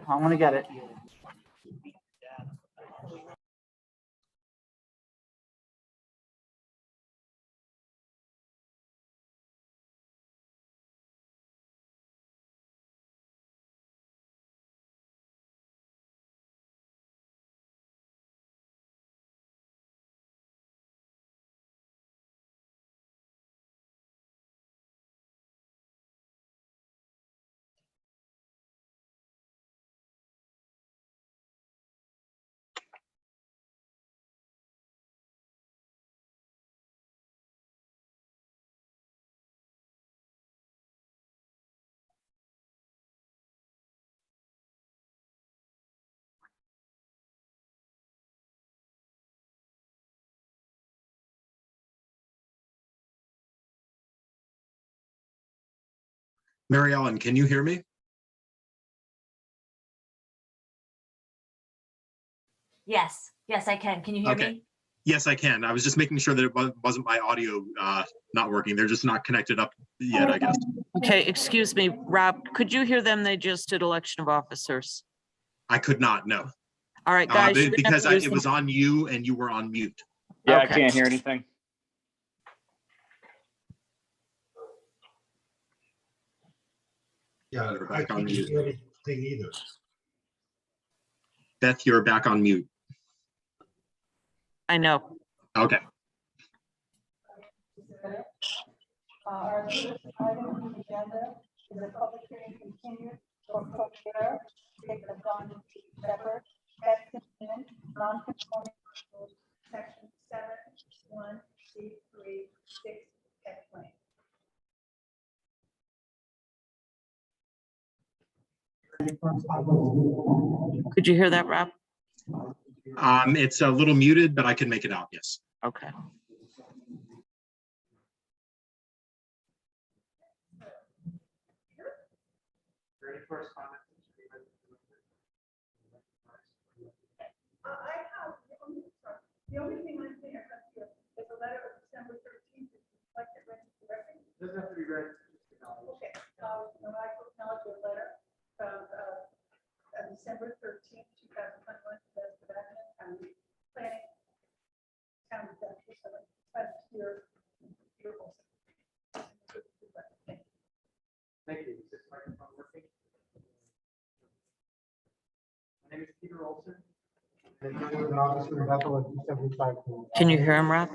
I'm gonna get it. Mary Ellen, can you hear me? Yes, I can. Can you hear me? Yes, I can. I was just making sure that it wasn't my audio not working. They're just not connected up yet, I guess. Okay, excuse me, Rob, could you hear them? They just did election of officers. I could not, no. All right, guys. Because it was on you and you were on mute. Yeah, Okay. I can't hear anything. Yeah, You're I back on can't mute. hear anything either. Beth, you're back on mute. I know. Okay. Our first item on the agenda is a public hearing continued for Procure, state of Untitled Chapter, Wetlands, non-conforming section 7(1)(c)(3)(6) Wetlands. Could you hear that, Rob? It's a little muted, but I can make it out, yes. Okay. I have, the only thing I'm seeing is a letter of December 13th, like it read directly. Doesn't have to be read. Okay, when I acknowledge your letter from December 13th, 2021, that's the Wetlands County Planning Town Executive, so that's your also. Thank you. Is this microphone working? My name is Peter Olson. Can you hear him, Rob?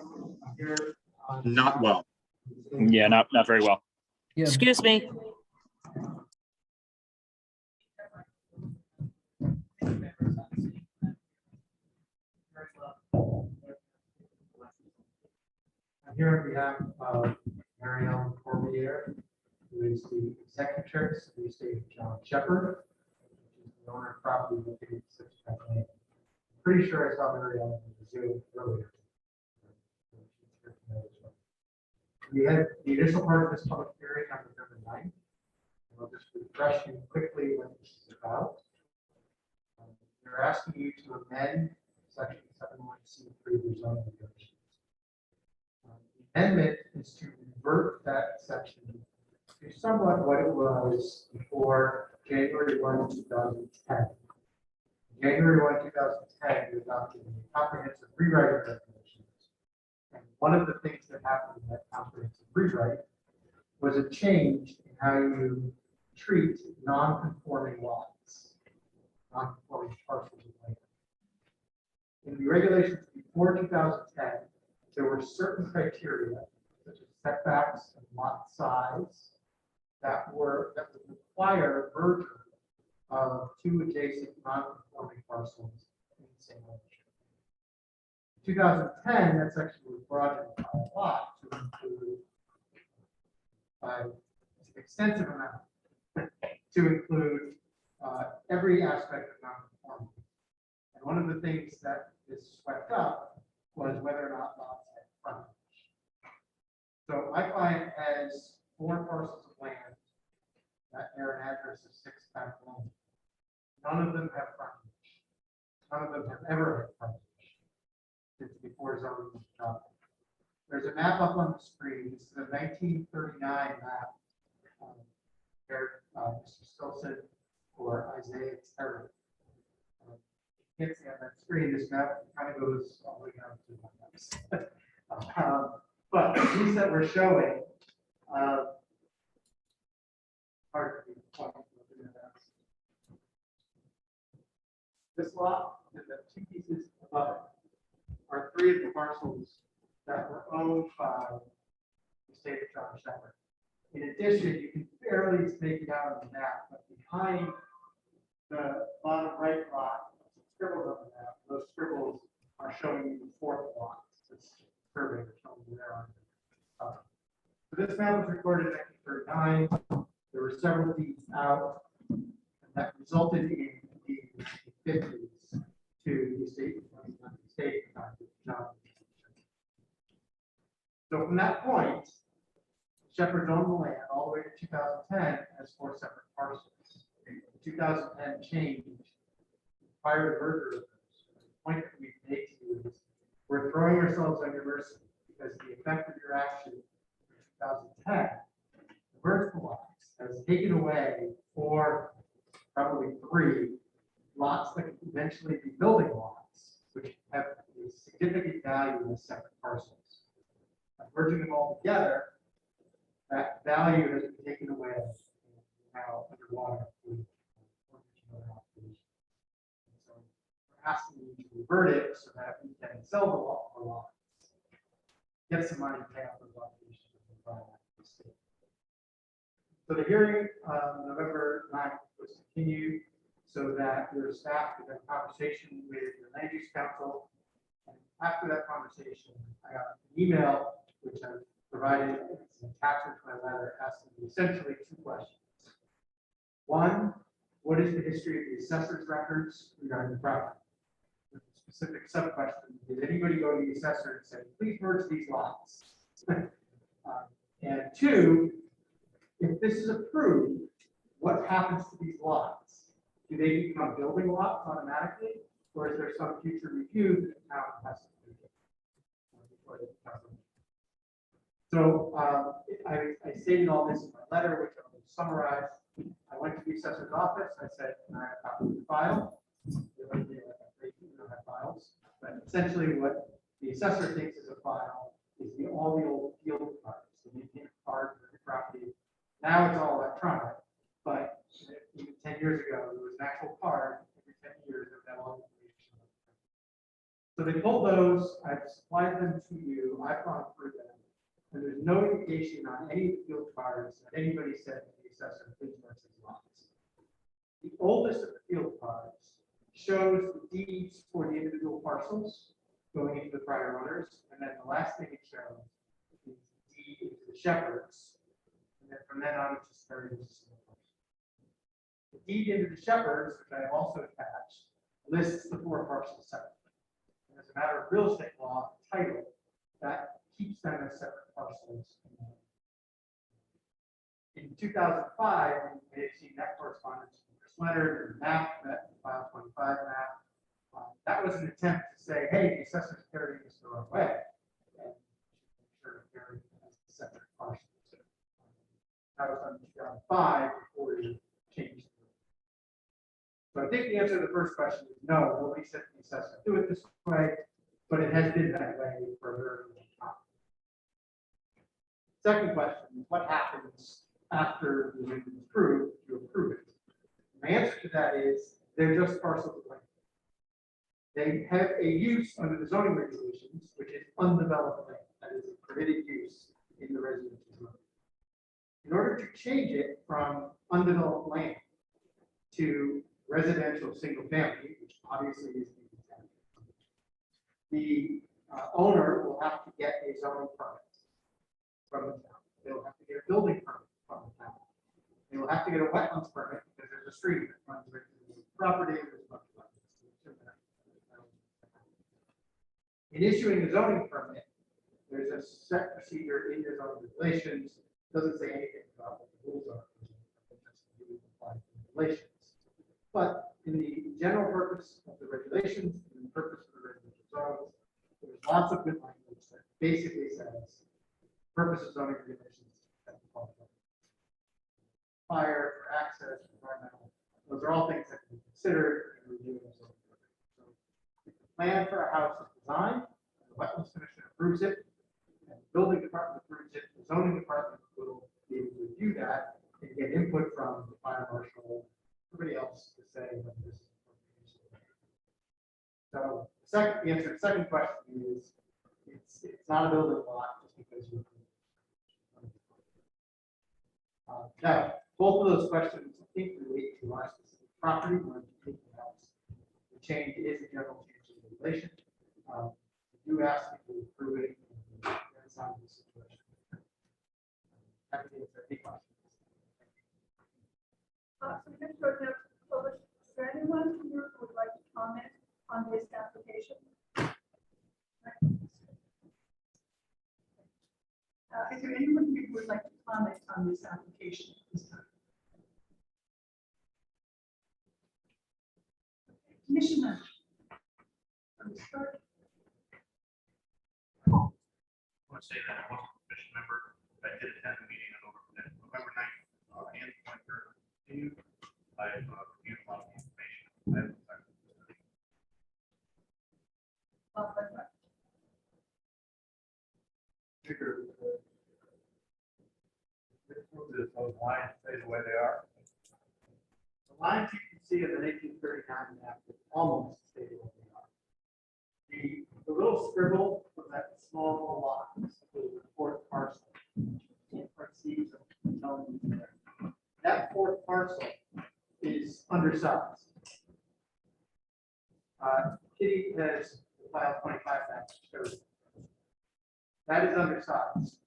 Not well. Yeah, not very well. Excuse me. I'm here on behalf of Mary Ellen Corbier, who is the executrix of the estate of John Shepherd, which is the owner of property located at 65 Lane. Pretty sure I saw Mary Ellen in the Zoom earlier. We had the initial part of this public hearing on November 9th. And I'll just refresh you quickly what this is about. They're asking you to amend section 7(1)(c)(3) of the zoning regulations. The amendment is to revert that section to somewhat what it was before January 1, 2010. January 1, 2010, we adopted a comprehensive rewrite of regulations. And one of the things that happened in that comprehensive rewrite was a change in how you treat non-conforming lots, non-conforming parcels of land. In the regulations before 2010, there were certain criteria, such as setbacks and lot size, that would require merger of two adjacent non-conforming parcels in the same ownership. In 2010, that section was broadened by a lot to include an extensive amount to include every aspect of non-conformity. And one of the things that is swept up was whether or not lots had frontage. So my client has 4 parcels of land that bear an address of 6 Lane. None of them have frontage. None of them have ever had frontage since before zoning was adopted. There's a map up on the screen. This is a 1939 map where Mr. Stilson or Isaiah Terry. You can't see on that screen, this map kind of goes all the way down to my maps. But the piece that we're showing, hard to point to the maps. This lot and the two pieces above it are three of the parcels that were owned by the state of John Shepherd. In addition, you can barely make it out on the map, but behind the bottom right lot, some scribbles on the map, those scribbles are showing you the fourth lot. This survey is showing you there on. So this map was recorded in 1939. There were several deeds out, and that resulted in the 50s to the state of John. So from that point, Shepherd owned the land all the way to 2010 as 4 separate parcels. The 2010 change prior to merger of those. The point that we made to you is we're throwing ourselves under mercy because the effect of your action in 2010, the vertical lots has taken away 4, probably 3 lots that could eventually be building lots, which have a significant value as separate parcels. By merging them all together, that value has been taken away and now underwater. So we're asking you to revert it so that we can sell the lot for lots, get some money, pay off those obligations, and buy back the state. So the hearing November 9th was continued so that your staff could have a conversation with the land use council. And after that conversation, I got an email which I provided as an attachment to my letter asking me essentially 2 questions. One, what is the history of the assessor's records regarding the property? With a specific sub-question, did anybody go to the assessor and say, please merge these lots? And 2, if this is approved, what happens to these lots? Do they become building lots automatically, or is there some future review that the town has to do before they become? So I stated all this in my letter, which I'll summarize. I went to the assessor's office. I said, can I have a copy of the file? They don't have files, but essentially what the assessor thinks is a file is all the old field cards, the maintained cards of the property. Now it's all electronic, but even 10 years ago, there was an actual card every 10 years that had all the information. So they pulled those. I've supplied them to you. I've gone through them. And there's no indication on any of the field cards that anybody said to the assessor, please merge these lots. The oldest of the field cards shows the deeds for the individual parcels going into the prior owners. And then the last thing it shows is the deed into the Shepherds. And then from then on, it's just very single parcel. The deed into the Shepherds, which I have also attached, lists the 4 parcels separately. And as a matter of real estate law, title, that keeps them as separate parcels. In 2005, you may have seen that correspondence from Chris Leonard, and map, that file 25 map. That was an attempt to say, hey, the assessor's carrying this the wrong way. And make sure to carry it as a separate parcel. That was done in 2005 before you changed it. So I think the answer to the first question is no, nobody said to the assessor do it this way, but it has been that way for a very long time. Second question is what happens after the land is approved to approve it? My answer to that is they're just parcels of land. They have a use under the zoning regulations, which is undeveloped land. That is a permitted use in the residential zone. In order to change it from undeveloped land to residential single family, which obviously is the intent, the owner will have to get a zoning permit from the town. They'll have to get a building permit from the town. They will have to get a wetlands permit because there's a stream that runs right through the property. There's a bunch of wetlands. In issuing the zoning permit, there's a set procedure in your zoning regulations. Doesn't say anything about what the rules are. It just really applies to regulations. But in the general purpose of the regulations and the purpose of the residential zones, there's lots of good language that basically says purpose of zoning regulations. Fire, for access, environmental, Those are all things that can be considered in reviewing a zoning permit. So if the plan for a house is designed, and the Wetlands Commission approves it, and the building department approves it, the zoning department will be able to review that and get input from the fire marshal, everybody else to say that this is appropriate. So the answer to the second question is, it's not a building lot just because you. Now, both of those questions, I think, relate to our specific property, more than anything else. The change is a general change in regulation. You asked me to approve it, and that's not the situation. Happy to answer any questions. So we just wrote down published. Is there anyone here who would like to comment on this application? Is there anyone here who would like to comment on this application at this time? Commissioner. From the start. I want to say that I wasn't a commission member, but I did attend the meeting on November 9th and 23rd. I've reviewed a lot of the information. I haven't talked to the those lines stay the way they are. The lines you can see in the 1939 map would almost stay where they are. The little scribble of that small lot is the fourth parcel. You can't quite see, so I'm telling you there. That fourth parcel is undersized. Kitty has filed 25 maps. That is undersized.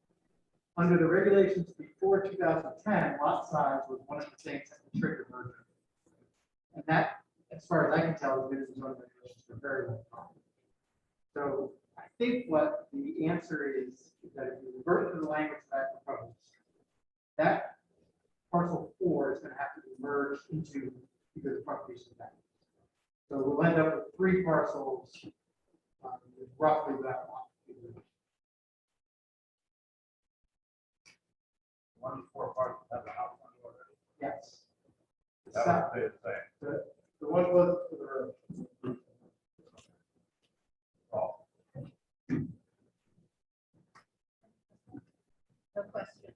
Under the regulations before 2010, lot size was one of the things that would trigger merger. And that, as far as I can tell, has been in the zoning regulations for a very long time. So I think what the answer is that if you revert to the language that I proposed, that parcel 4 is going to have to be merged into either the front piece of that. So we'll end up with 3 parcels, with roughly that one. One of the 4 parts have a house on it already. Yes. That would stay the same. The one close to the road. Oh, No questions.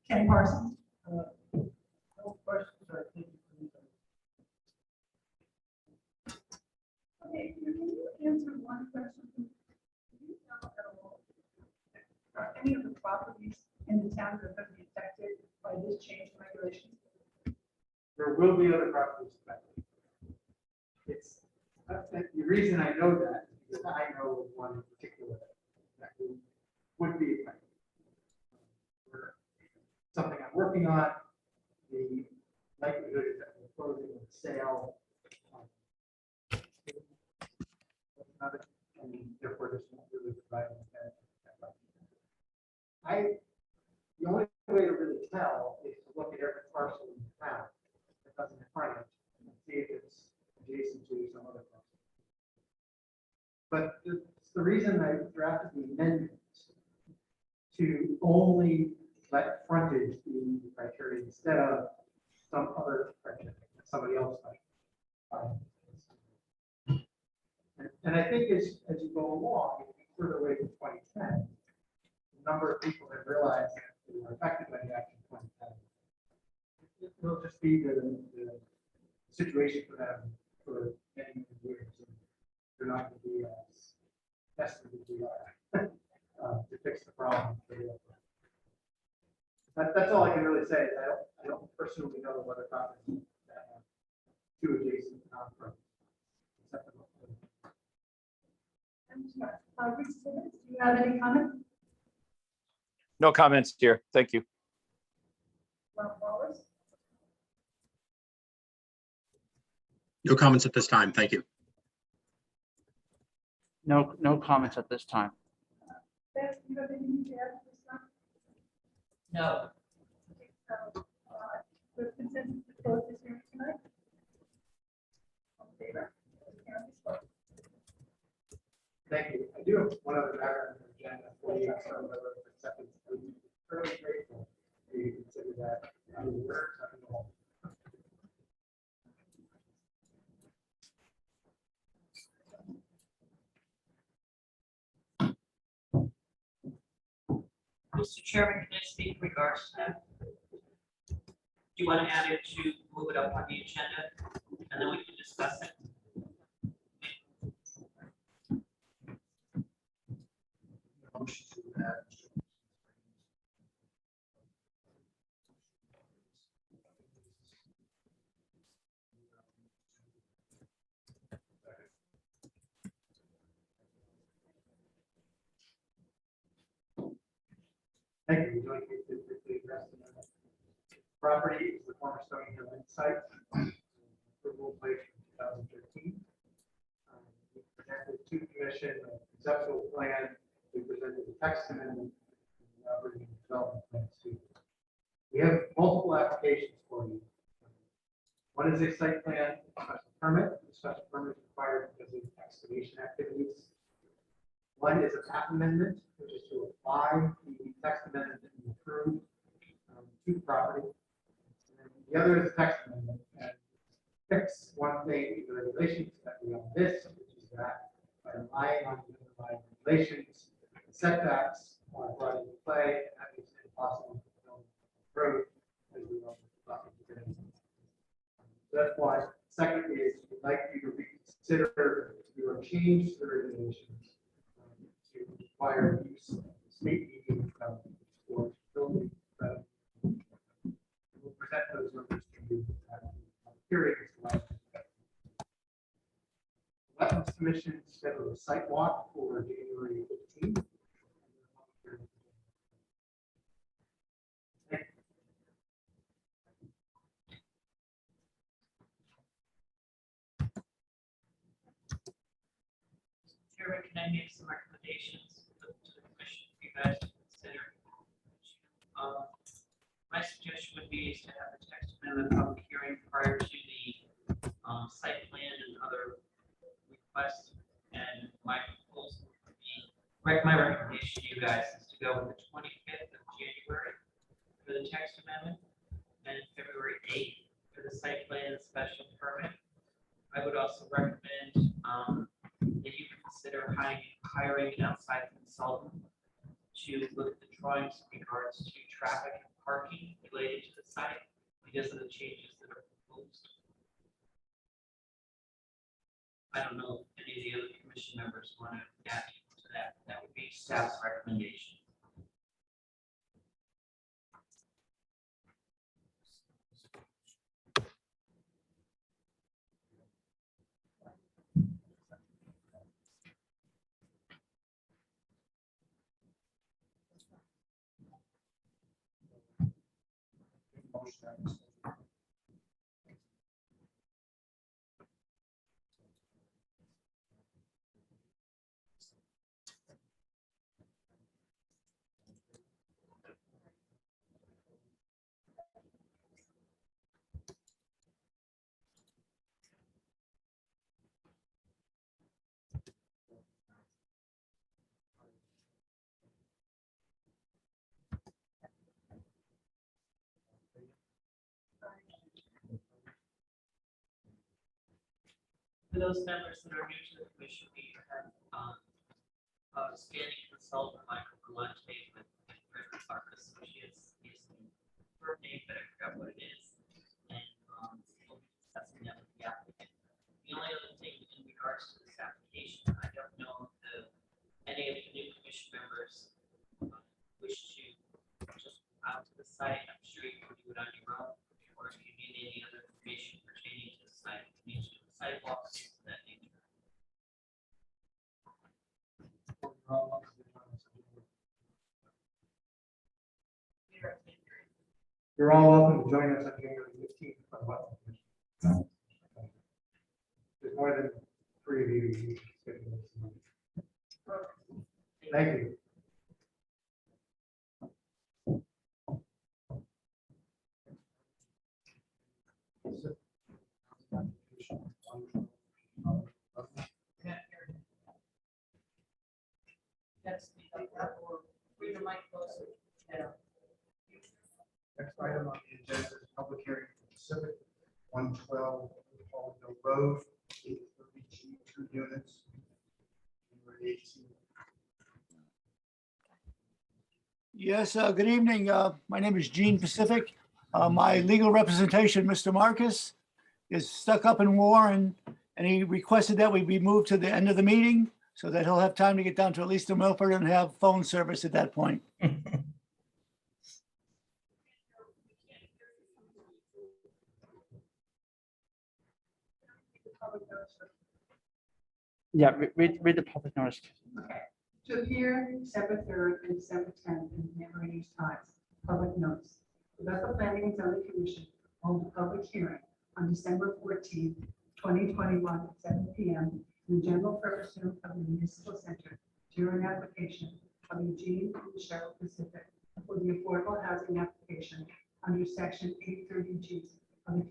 Ken Parsons. No questions, I think. Okay, can you answer one question? Do you know at all, are any of the properties in the town that are going to be affected by this change in regulation? There will be other properties affected. It's, the reason I know that is because I know of one in particular that would be affected. Something I'm working on, the likelihood is that we're closing the sale. And therefore, this won't really provide any benefit. The only way to really tell is to look at every parcel in the town that doesn't have frontage and see if it's adjacent to some other parcel. But the reason I drafted the amendment to only let frontage be the criteria instead of some other criteria that somebody else might. And I think as you go along, if you further away from 2010, the number of people that realize that they were affected by the act of 2010, it will just be the situation for them for many, many years. And they're not going to be as desperate as we are to fix the problem. That's all I can really say. I don't personally know whether properties that have 2 adjacent non-frontage. Rich Simmons, do you have any comment? No comments here. Thank you. Rob Wallace? No comments at this time. Thank you. No comments at this time. Beth, do you have anything to add to this one? No. Okay, so, with consensus to close this hearing tonight? All in favor? Karen, please vote. Thank you. Mr. Chairman, can I speak in regards to that? Do you want to add it to move it up on the agenda and then we can discuss it? Thank you. Would you like me to quickly address the property is the former Stony Hill Inn site, approval placed in 2013. We presented to the commission a conceptual plan. We presented the text amendment and the operating and development plan too. We have multiple applications for you. One is a site plan special permit. The special permit is required because of excavation activities. One is a map amendment, which is to apply the text amendment that you approved to the property. And then the other is text amendment and fix one thing in the regulations that we on this, which is that by relying on the underlying regulations, setbacks are brought into play, and that makes it impossible to build road as we know. So that's why. Second is we'd like you to reconsider your change to the regulations to require use of state median for building. We'll present those numbers to you at the hearing. The Wetlands Commission scheduled a site walk for January 15th. Chairman, can I make some recommendations to the commission for you guys to consider? My suggestion would be is to have the text amendment public hearing prior to the site plan and other requests. And my proposal would be, my recommendation to you guys is to go with the 25th of January for the text amendment and February 8th for the site plan and special permit. I would also recommend that you consider hiring an outside consultant to look at the drawings in regards to traffic and parking related to the site because of the changes that are proposed. I don't know if any of the other commission members want to add to that. That would be staff's recommendation. For those members that are new to the commission, we have standing consultant Michael Galante with River Park Associates. Is the firm name, but I forgot what it is. And we'll be discussing that with the applicant. The only other thing in regards to this application, I don't know if any of the new commission members wish to just out to the site. I'm sure you can do it on your own, or if you need any other information pertaining to the site, you need to do sidewalks, things of that nature. You're all welcome to join us on January 15th for the Wetlands Commission. There's more than 3 of you. You should schedule this. Thank you. That's or bring the mic closer. Yeah. Next item on the agenda 112 Paulville Road, 832 2 units. Number 18. Yes, good evening. My name is Gene Pacific. My legal representation, Mr. Marcus, is stuck up in Warren, and he requested that we be moved to the end of the meeting so that he'll have time to get down to at least Milford and have phone service at that point. Public notice. Yeah, read the public notice. Okay. To appear December 3rd and December 10th in the neighboring East Times, public notice. The Bethel Planning and Zoning Commission holds a public hearing on December 14th, 2021 at 7 p.m. in the general purpose room of the Municipal Center to hear an application of Eugene and Cheryl Pacific for the affordable housing application under section 830G of the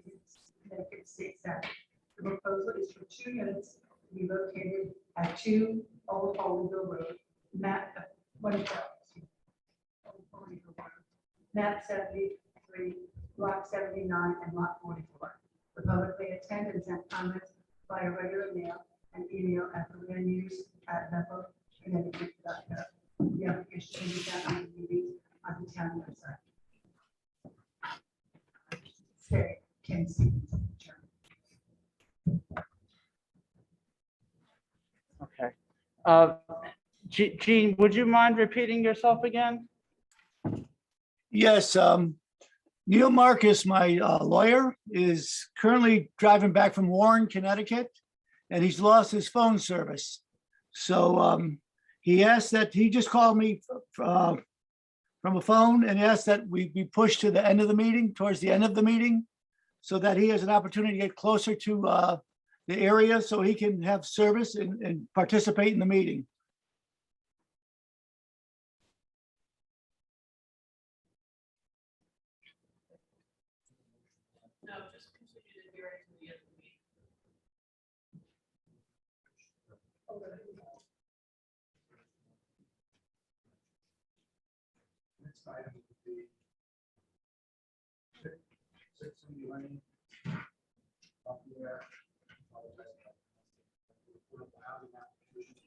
Connecticut State Statute. The proposal is for 2 units to be located at 2 Old Hollyville Road, map 112. Map 73, lot 79, and lot 44. The public may attend and send comments via regular mail and email at the land use at Bethel, Connecticut.gov. The application can be found on the meetings on the town website. Say, Ken Stevens, Chairman. Okay. Gene, would you mind repeating yourself again? Yes, Neil Marcus, my lawyer, is currently driving back from Warren, Connecticut, and he's lost his phone service. So he asked that, he just called me from a phone and asked that we be pushed to the end of the meeting, towards the end of the meeting, so that he has an opportunity to get closer to the area so he can have service and participate in the meeting. No, just continue to hear it to the end of the meeting. Next item would be 6 Lane. Up there. Affordable housing application.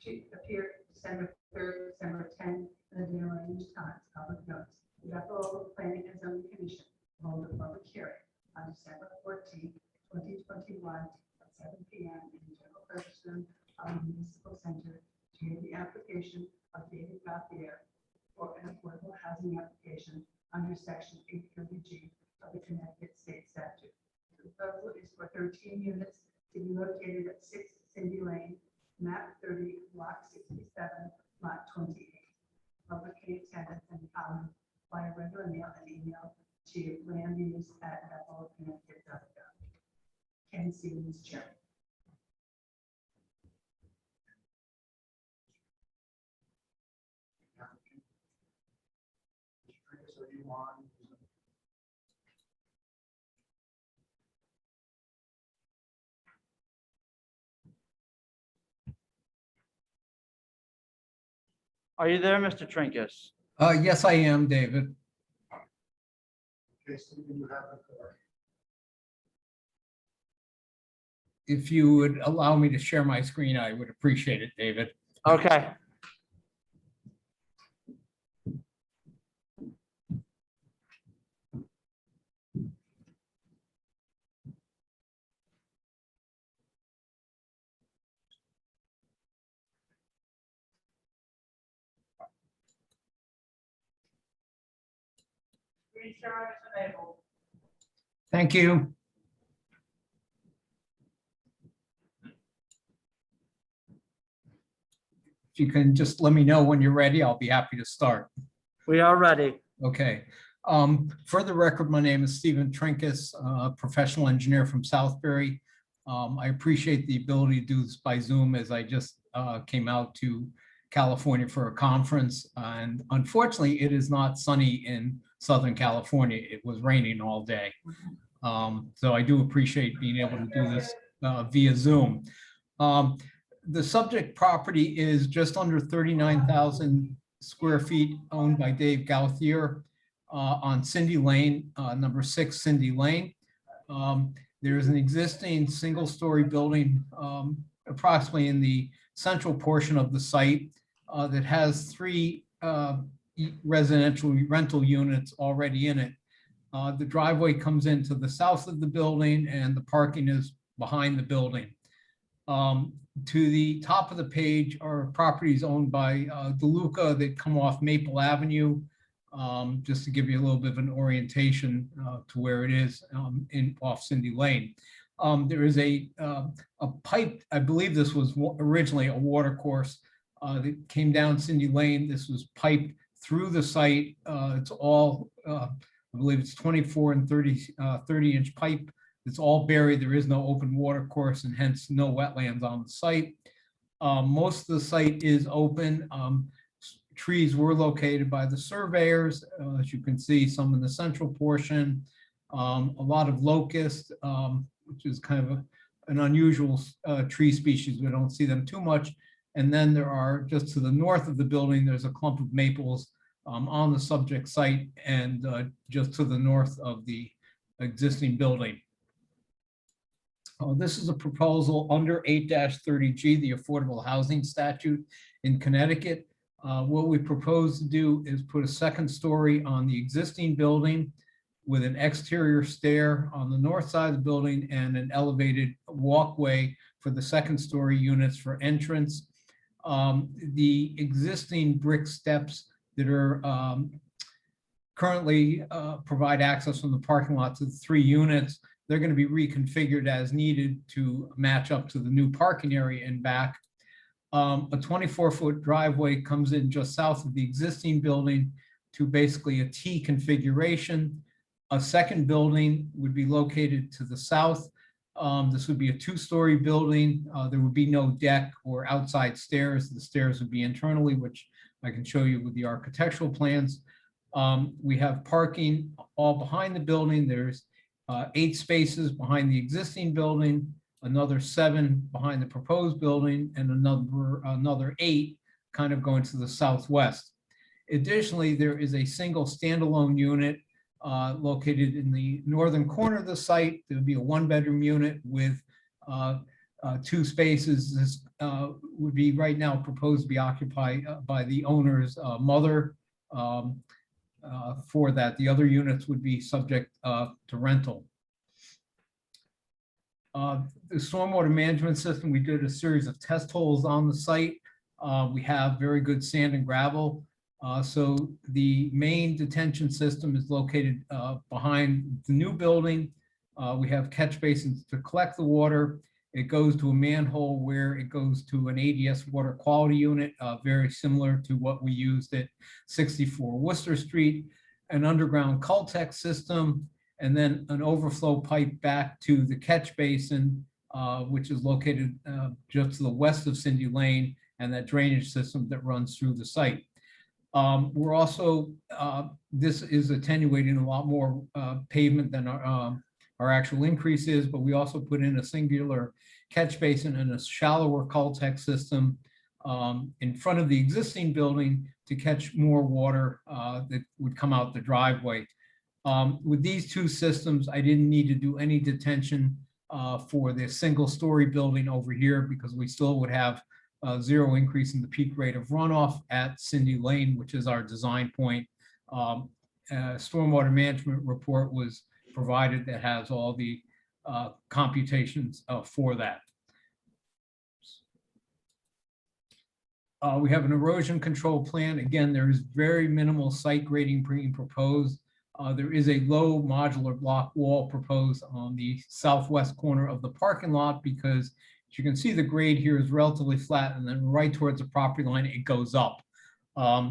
To appear December 3rd, December 10th, in the neighboring East Times, public notice. The Bethel Planning and Zoning Commission will hold a public hearing on December 14th, 2021 at 7 p.m. in the general purpose room of the Municipal Center to hear the application of David Gauthier for an affordable housing application under section 830G of the Connecticut State Statute. The proposal is for 13 units to be located at 6 Cindy Lane, map 30, lot 67, lot 28. Public can attend and comment via regular mail and email to landuse@bethel.connecticut.gov. Ken Stevens, Chairman. Applicant. Mr. Trinkus, are you on? Are you there, Mr. Trinkus? Yes, I am, David. Okay, Stephen, you have the floor. If you would allow me to share my screen, I would appreciate it, David. Okay. Screen share is enabled. Thank you. If you can just let me know when you're ready, I'll be happy to start. We are ready. Okay. For the record, my name is Stephen Trinkus, a professional engineer from Southbury. I appreciate the ability to do this by Zoom as I just came out to California for a conference. And unfortunately, it is not sunny in Southern California. It was raining all day. So I do appreciate being able to do this via Zoom. The subject property is just under 39,000 square feet owned by Dave Gauthier on Cindy Lane, number 6 Cindy Lane. There is an existing single-story building approximately in the central portion of the site that has 3 residential rental units already in it. The driveway comes into the south of the building and the parking is behind the building. To the top of the page are properties owned by DeLuca that come off Maple Avenue, just to give you a little bit of an orientation to where it is off Cindy Lane. There is a pipe, I believe this was originally a water course that came down Cindy Lane. This was piped through the site. It's all, I believe it's 24 and 30-inch pipe. It's all buried. There is no open water course and hence no wetlands on the site. Most of the site is open. Trees were located by the surveyors. As you can see, some in the central portion. A lot of locust, which is kind of an unusual tree species. We don't see them too much. And then there are, just to the north of the building, there's a clump of maples on the subject site and just to the north of the existing building. This is a proposal under 8-30G, the Affordable Housing Statute in Connecticut. What we propose to do is put a second story on the existing building with an exterior stair on the north side of the building and an elevated walkway for the second story units for entrance. The existing brick steps that are currently provide access from the parking lot to the 3 units, they're going to be reconfigured as needed to match up to the new parking area and back. A 24-foot driveway comes in just south of the existing building to basically a T configuration. A second building would be located to the south. This would be a 2-story building. There would be no deck or outside stairs. The stairs would be internally, which I can show you with the architectural plans. We have parking all behind the building. There's 8 spaces behind the existing building, another 7 behind the proposed building, and another 8 kind of going to the southwest. Additionally, there is a single standalone unit located in the northern corner of the site. There would be a 1-bedroom unit with 2 spaces. This would be right now proposed to be occupied by the owner's mother. For that, the other units would be subject to rental. The stormwater management system, we did a series of test holes on the site. We have very good sand and gravel. So the main detention system is located behind the new building. We have catch basins to collect the water. It goes to a manhole where it goes to an ADS water quality unit, very similar to what we used at 64 Worcester Street, an underground Cultex system, and then an overflow pipe back to the catch basin, which is located just to the west of Cindy Lane, and that drainage system that runs through the site. We're also, this is attenuating a lot more pavement than our actual increase is, but we also put in a singular catch basin and a shallower Cultex system in front of the existing building to catch more water that would come out the driveway. With these 2 systems, I didn't need to do any detention for the single-story building over here because we still would have 0 increase in the peak rate of runoff at Cindy Lane, which is our design point. Stormwater management report was provided that has all the computations for that. We have an erosion control plan. Again, there is very minimal site grading being proposed. There is a low modular block wall proposed on the southwest corner of the parking lot because as you can see, the grade here is relatively flat, and then right towards the property line, it goes up.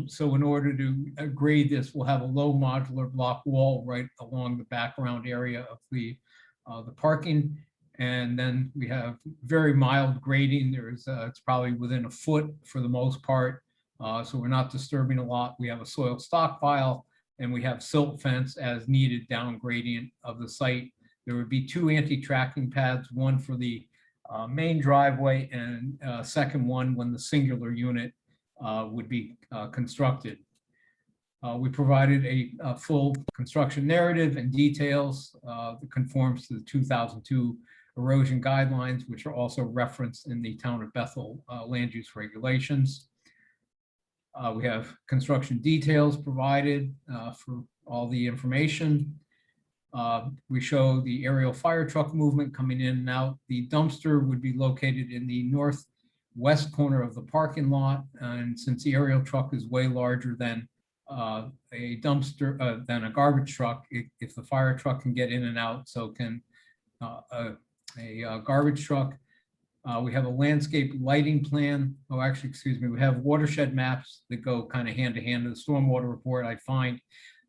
So in order to grade this, we'll have a low modular block wall right along the background area of the parking. And then we have very mild grading. There's it's probably within a foot for the most part. So we're not disturbing a lot. We have a soil stockpile and we have silt fence as needed down gradient of the site. There would be 2 anti-tracking pads, one for the main driveway and second one when the singular unit would be constructed. We provided a full construction narrative and details that conforms to the 2002 erosion guidelines, which are also referenced in the Town of Bethel land use regulations. We have construction details provided for all the information. We show the aerial fire truck movement coming in and out. The dumpster would be located in the northwest corner of the parking lot. And since the aerial truck is way larger than a dumpster, than a garbage truck, if the fire truck can get in and out, so can a garbage truck. We have a landscape lighting plan. Oh, actually, excuse me, we have watershed maps that go kind of hand to hand in the stormwater report. I find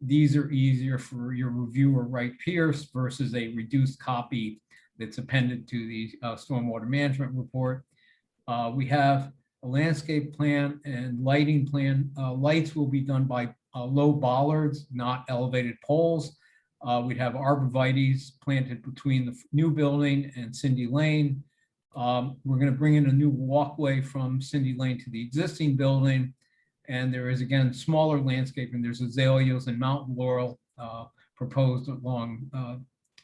these are easier for your reviewer, right, Pierce, versus a reduced copy that's appended to the stormwater management report. We have a landscape plan and lighting plan. Lights will be done by low bollards, not elevated poles. We'd have arborvitaes planted between the new building and Cindy Lane. We're going to bring in a new walkway from Cindy Lane to the existing building. And there is, again, smaller landscaping. There's azaleas and mountain laurel proposed along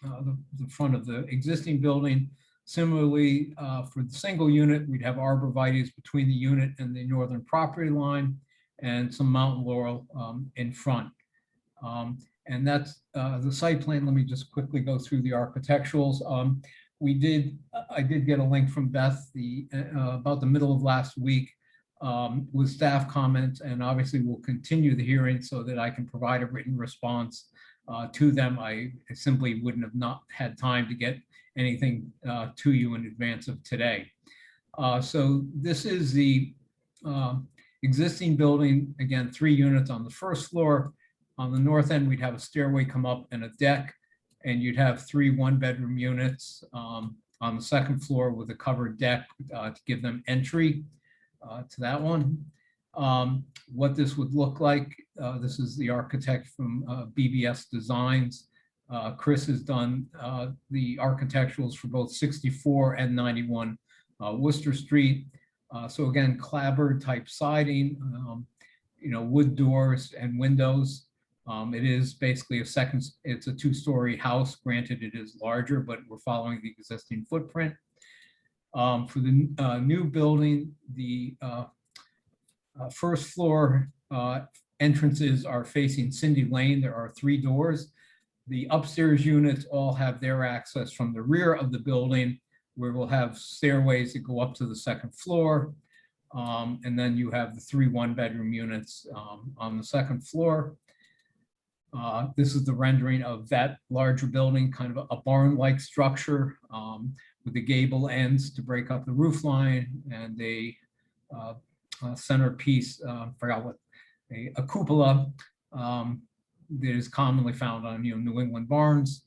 the front of the existing building. Similarly, for the single unit, we'd have arborvitaes between the unit and the northern property line and some mountain laurel in front. And that's the site plan. Let me just quickly go through the architecturals. I did get a link from Beth about the middle of last week with staff comments, and obviously we'll continue the hearing so that I can provide a written response to them. I simply wouldn't have not had time to get anything to you in advance of today. So this is the existing building, again, 3 units on the first floor. On the north end, we'd have a stairway come up and a deck, and you'd have 3 one-bedroom units on the second floor with a covered deck to give them entry to that one. What this would look like, this is the architect from BBS Designs. Chris has done the architecturals for both 64 and 91 Worcester Street. So again, clapboard type siding, wood doors and windows. It is basically it's a 2-story house. Granted, it is larger, but we're following the existing footprint. For the new building, the first floor entrances are facing Cindy Lane. There are 3 doors. The upstairs units all have their access from the rear of the building, where we'll have stairways that go up to the second floor. And then you have the 3 one-bedroom units on the second floor. This is the rendering of that larger building, kind of a barn-like structure with the gable ends to break up the roof line, and a centerpiece, forgot what, a cupola that is commonly found on New England barns.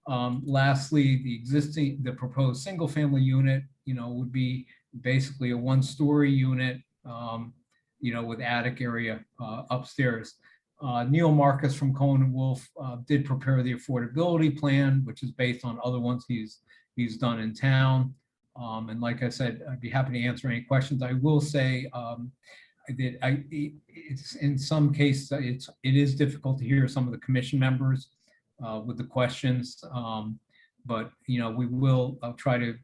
Lastly, the proposed single-family unit, would be basically a 1-story unit, with attic area upstairs. Neil Marcus from Cohen and Wolf did prepare the affordability plan, which is based on other ones he's done in town. And like I said, I'd be happy to answer any questions. I will say that it's in some cases it is difficult to hear some of the commission members with the questions, but we will try to.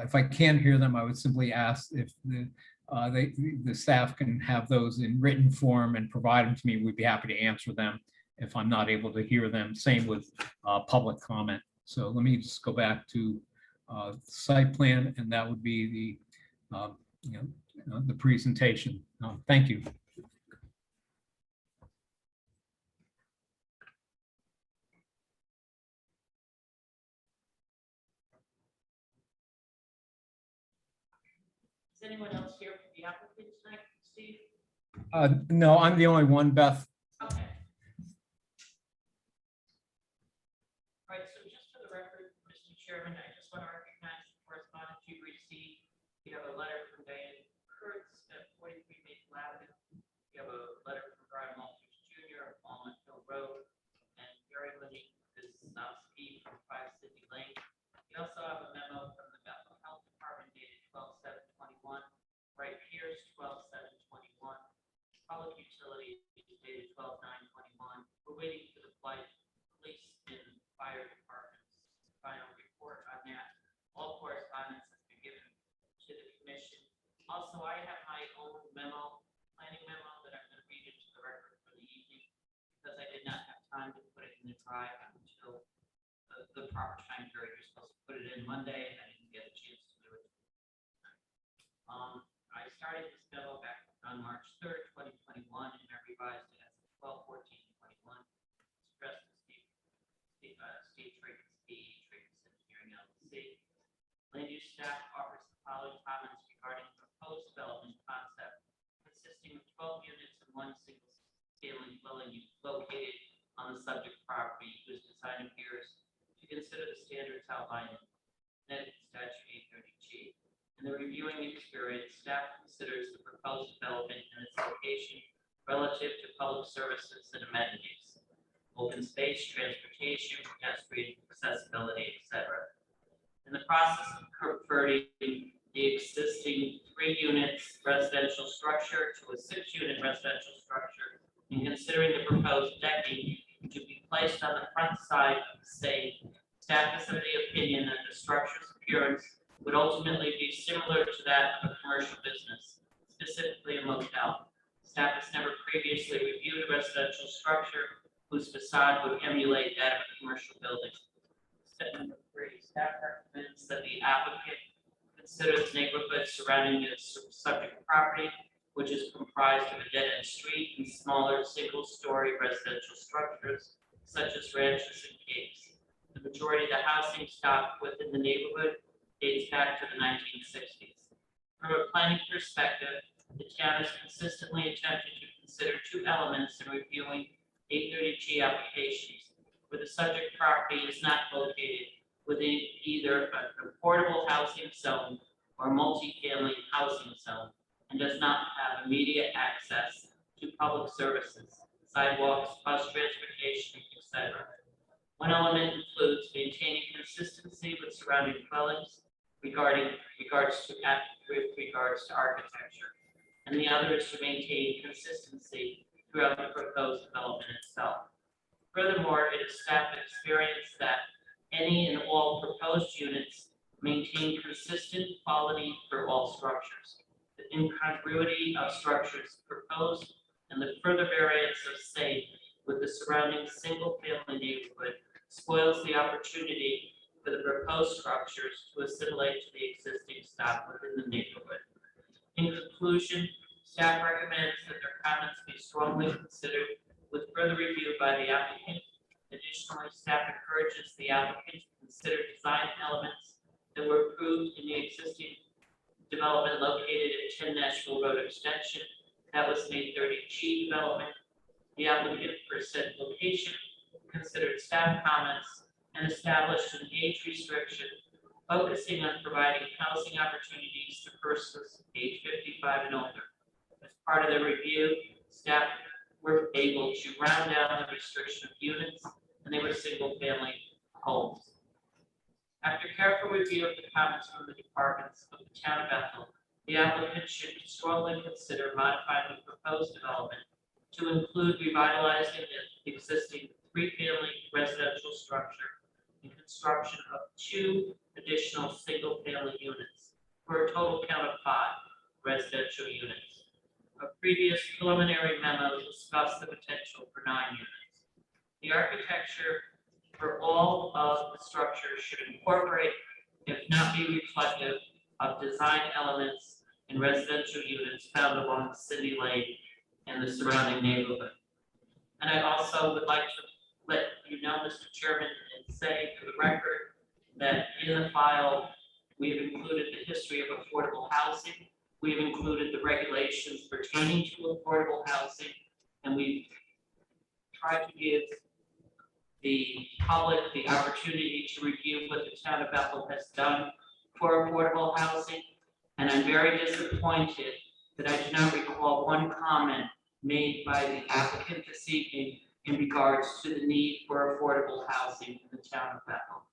If I can't hear them, I would simply ask if the staff can have those in written form and provide them to me. We'd be happy to answer them if I'm not able to hear them. Same with public comment. So let me just go back to site plan, and that would be the presentation. Thank you. Is anyone else here for the applicant tonight, Steve? No, I'm the only one, Beth. Okay. All right, so just for the record, Mr. Chairman, I just want to recognize the correspondence you received. You have a letter from Diane Kurtz at 43 Maple Avenue. You have a letter from Brian Walters Jr. at Walnut Hill Road, and Gary Lindy Wisnowski from 5 Sydney Lane. You also have a memo from the Bethel Health Department dated 12/7/21, right, Pierce 12/7/21, Public Utilities dated 12/9/21. We're waiting for the police and fire department's final report on that. All correspondence has been given to the commission. Also, I have my own planning memo that I'm going to read into the record for the evening because I did not have time to put it in the drive until the proper time period. You're supposed to put it in Monday, and I didn't get a chance to do it. I started this memo back on March 3rd, 2021, and I revised it as of 12/14/21. Expressed to Steve Trickus, Engineering LLC. Land use staff offers the following comments regarding proposed development concept consisting of 12 units and one single-family dwelling unit located on the subject property whose design appears to consider the standards outlined in Connecticut Statute 830G. In the reviewing experience, staff considers the proposed development and its location relative to public services and amenities, open space, transportation, pedestrian accessibility, etc. In the process of converting the existing 3 units residential structure to a 6-unit residential structure and considering the proposed decking to be placed on the front side of the same, staff is of the opinion that the structure's appearance would ultimately be similar to that of a commercial business, specifically a motel. Staff has never previously reviewed a residential structure whose facade would emulate that of a commercial building. Step number 3, staff recommends that the applicant consider the neighborhood surrounding the subject property, which is comprised of a dead-end street and smaller single-story residential structures, such as ranches and capes. The majority of the housing stock within the neighborhood dates back to the 1960s. From a planning perspective, the town has consistently attempted to consider 2 elements in reviewing 830G applications, where the subject property is not located within either an affordable housing zone or multifamily housing zone, and does not have immediate access to public services, sidewalks, bus transportation, etc. One element includes maintaining consistency with surrounding dwellings with regards to architecture, and the other is to maintain consistency throughout the proposed development itself. Furthermore, it is staff experience that any and all proposed units maintain consistent quality for all structures. The incongruity of structures proposed and the further variance of same with the surrounding single-family neighborhood spoils the opportunity for the proposed structures to assimilate to the existing stock within the neighborhood. In conclusion, staff recommends that their comments be strongly considered with further review by the applicant. Additionally, staff encourages the applicant to consider design elements that were approved in the existing development located at 10 Nashville Road Extension. That was an 830G development. The applicant for said location considered staff comments and established an age restriction focusing on providing housing opportunities to persons age 55 and older. As part of the review, staff were able to round down the restriction of units, and they were single-family homes. After careful review of the comments from the departments of the town of Bethel, the applicant should strongly consider modifying the proposed development to include revitalizing the existing 3-family residential structure and construction of 2 additional single-family units for a total count of 5 residential units. A previous preliminary memo discussed the potential for 9 units. The architecture for all of the structures should incorporate, if not be reflective, of design elements in residential units found along City Lane and the surrounding neighborhood. And I also would like to let you know, Mr. Chairman, and say for the record that in the file, we've included the history of affordable housing. We've included the regulations pertaining to affordable housing, and we've tried to give the public the opportunity to review what the town of Bethel has done for affordable housing. And I'm very disappointed that I do not recall one comment made by the applicant this evening in regards to the need for affordable housing in the town of Bethel.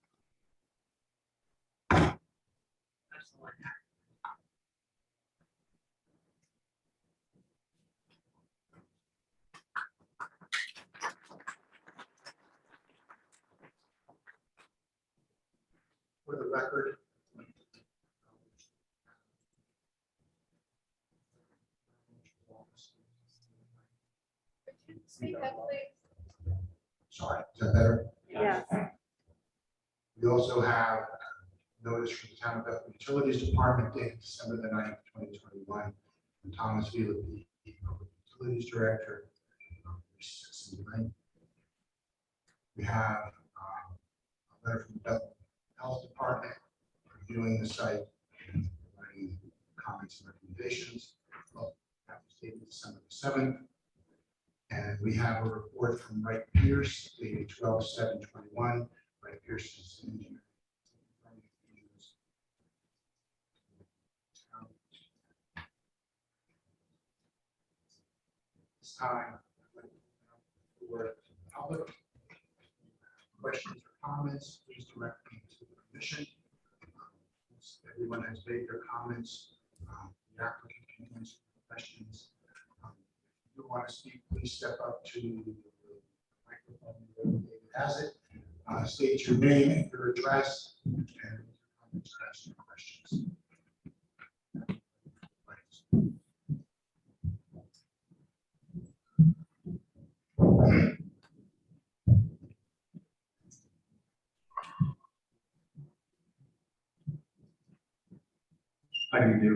That's all I have. record. Speak up, please. Sorry, is that better? Yes. We also have notice from the Town of Bethel Utilities Department dated December the 9th, 2021, from Thomas Vila, the Public Utilities Director. 669. We have a letter from the Bethel Health Department reviewing the site and providing comments and recommendations. That was dated December the 7th. And we have a report from Wright Pierce dated 12/7/21. Wright Pierce is an engineer. This time, I'd like to open up for public questions or comments, please direct me to the commission. Everyone has made their comments. The applicant can answer questions. If you want to speak, please step up to the microphone. David has it. State your name and your address and comments or ask your questions. How do you do?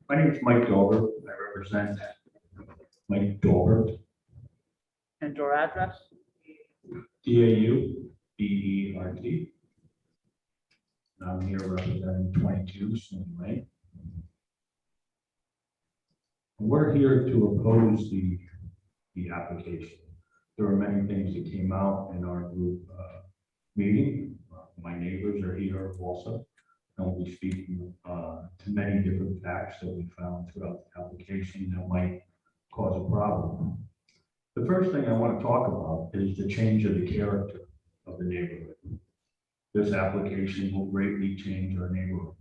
My name is Mike Dover. I represent Mike Dover, And your address? DAUBERT. I'm here representing 22 Swing Lane. We're here to oppose the application. There are many things that came out in our group meeting. My neighbors are here also. I'll be speaking to many different facts that we found throughout the application that might cause a problem. The first thing I want to talk about is the change of the character of the neighborhood. This application will greatly change our neighborhood.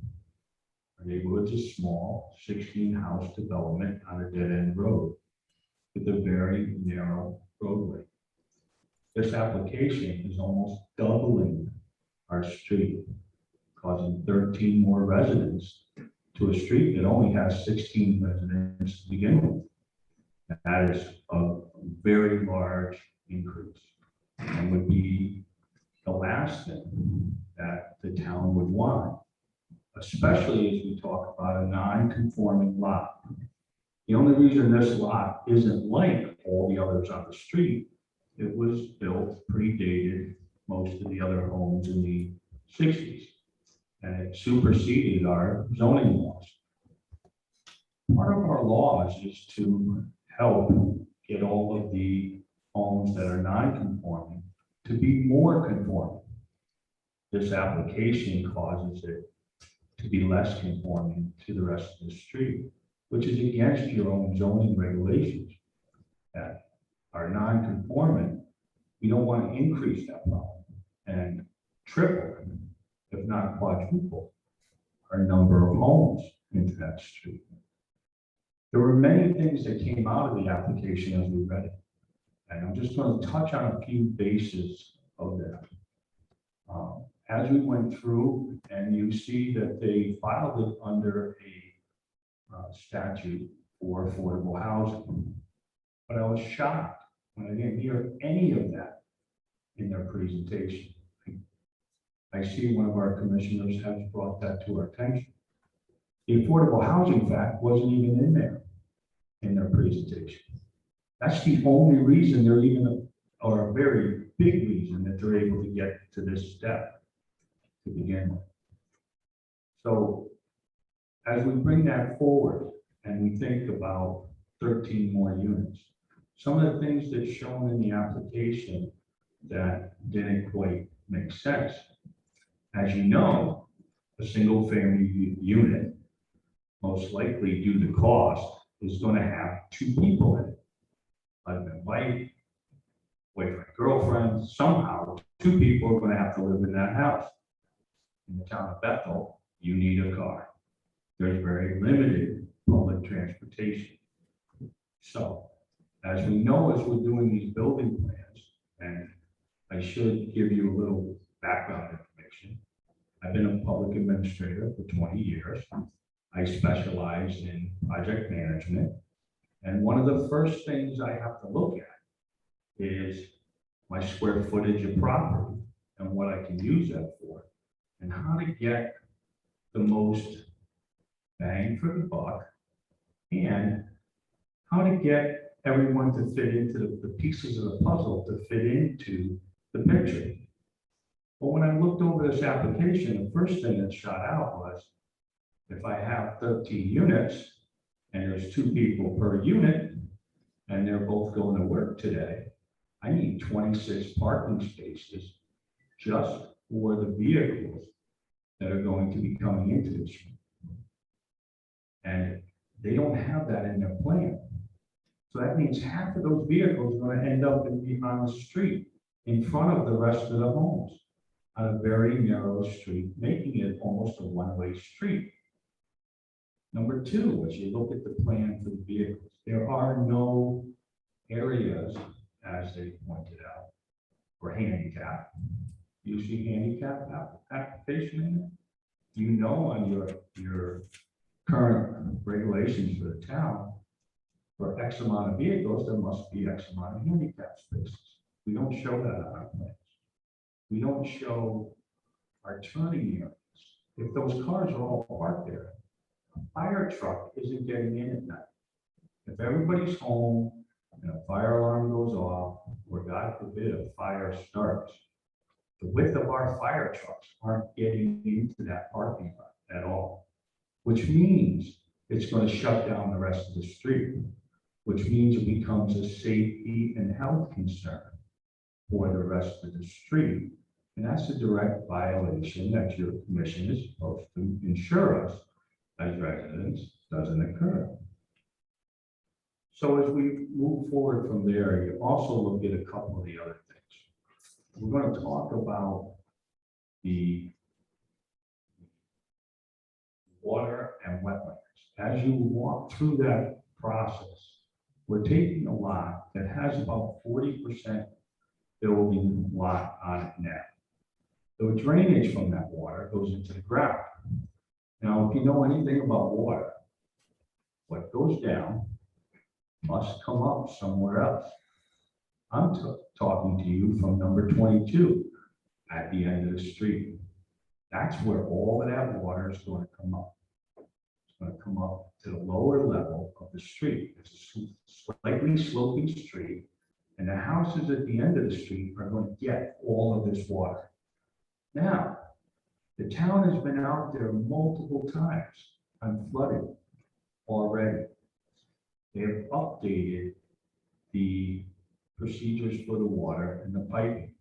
Our neighborhood's a small 16-house development on a dead-end road with a very narrow roadway. This application is almost doubling our street, causing 13 more residents to a street that only has 16 residents to begin with. And that is a very large increase and would be the last thing that the town would want, especially as we talk about a non-conforming lot. The only reason this lot isn't like all the others on the street, it was built, predated most of the other homes in the 60s. And it superseded our zoning laws. Part of our laws is to help get all of the homes that are non-conforming to be more conforming. This application causes it to be less conforming to the rest of the street, which is against your own zoning regulations that are non-conforming. We don't want to increase that problem and triple, if not quadruple, our number of homes into that street. There were many things that came out of the application as we read it. And I'm just going to touch on a few bases of that. As we went through, and you see that they filed it under a statute for affordable housing. But I was shocked when I didn't hear any of that in their presentation. I see one of our commissioners has brought that to our attention. The affordable housing fact wasn't even in there in their presentation. That's the only reason they're even, or a very big reason that they're able to get to this step to begin with. So as we bring that forward and we think about 13 more units, some of the things that's shown in the application that didn't quite make sense. As you know, a single family unit, most likely due to cost, is going to have 2 people in it. Husband, wife, boyfriend, girlfriend, somehow 2 people are going to have to live in that house. In the town of Bethel, you need a car. There's very limited public transportation. So, as we know, as we're doing these building plans, and I should give you a little background information. I've been a public administrator for 20 years. I specialize in project management. And one of the first things I have to look at is my square footage of property and what I can use that for, and how to get the most bang for the buck, and how to get everyone to fit into the pieces of the puzzle to fit into the picture. But when I looked over this application, the first thing that shot out was, if I have 13 units and there's 2 people per unit and they're both going to work today, I need 26 parking spaces just for the vehicles that are going to be coming into this. And they don't have that in their plan. So that means half of those vehicles are going to end up on the street in front of the rest of the homes on a very narrow street, making it almost a one-way street. Number 2, as you look at the plan for the vehicles, there are no areas, as they pointed out, for handicap. You see handicap application in it? You know, on your current regulations for the town, for X amount of vehicles, there must be X amount of handicap spaces. We don't show that on our plans. We don't show our turning areas. If those cars are all parked there, a fire truck isn't getting in at night. If everybody's home and a fire alarm goes off, or God forbid, a fire starts, the width of our fire trucks aren't getting into that parking lot at all, which means it's going to shut down the rest of the street, which means it becomes a safety and health concern for the rest of the street. And that's a direct violation that your commission is supposed to ensure us as residents doesn't occur. So as we move forward from there, you also look at a couple of the other things. We're going to talk about the water and wetlands. As you walk through that process, we're taking a lot that has about 40% building lot on it now. The drainage from that water goes into the ground. Now, if you know anything about water, what goes down must come up somewhere else. I'm talking to you from number 22 at the end of the street. That's where all of that water is going to come up. It's going to come up to the lower level of the street. It's a slightly sloping street, and the houses at the end of the street are going to get all of this water. Now, the town has been out there multiple times on flooding already. They have updated the procedures for the water and the piping.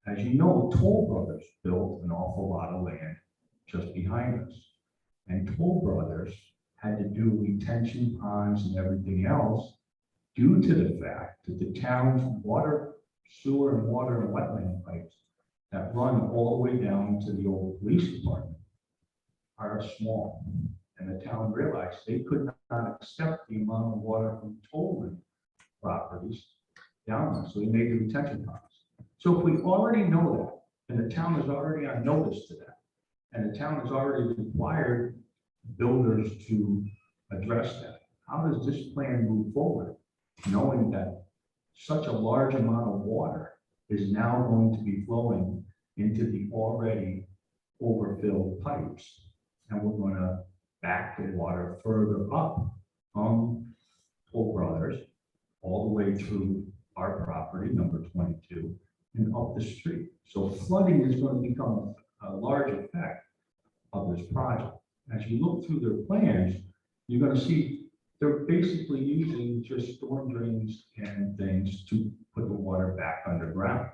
As you know, Toll Brothers built an awful lot of land just behind us. And Toll Brothers had to do retention ponds and everything else due to the fact that the town's water, sewer, and water and wetland pipes that run all the way down to the old police department are small. And the town realized they could not accept the amount of water from tolling properties down there. So they made the retention ponds. So if we already know that, and the town is already on notice to that, and the town has already required builders to address that, how does this plan move forward, knowing that such a large amount of water is now going to be flowing into the already overfilled pipes, and we're going to back the water further up from Toll Brothers all the way through our property, number 22, and up the street. So flooding is going to become a large effect of this project. As you look through their plans, you're going to see they're basically using just storm drains and things to put the water back underground.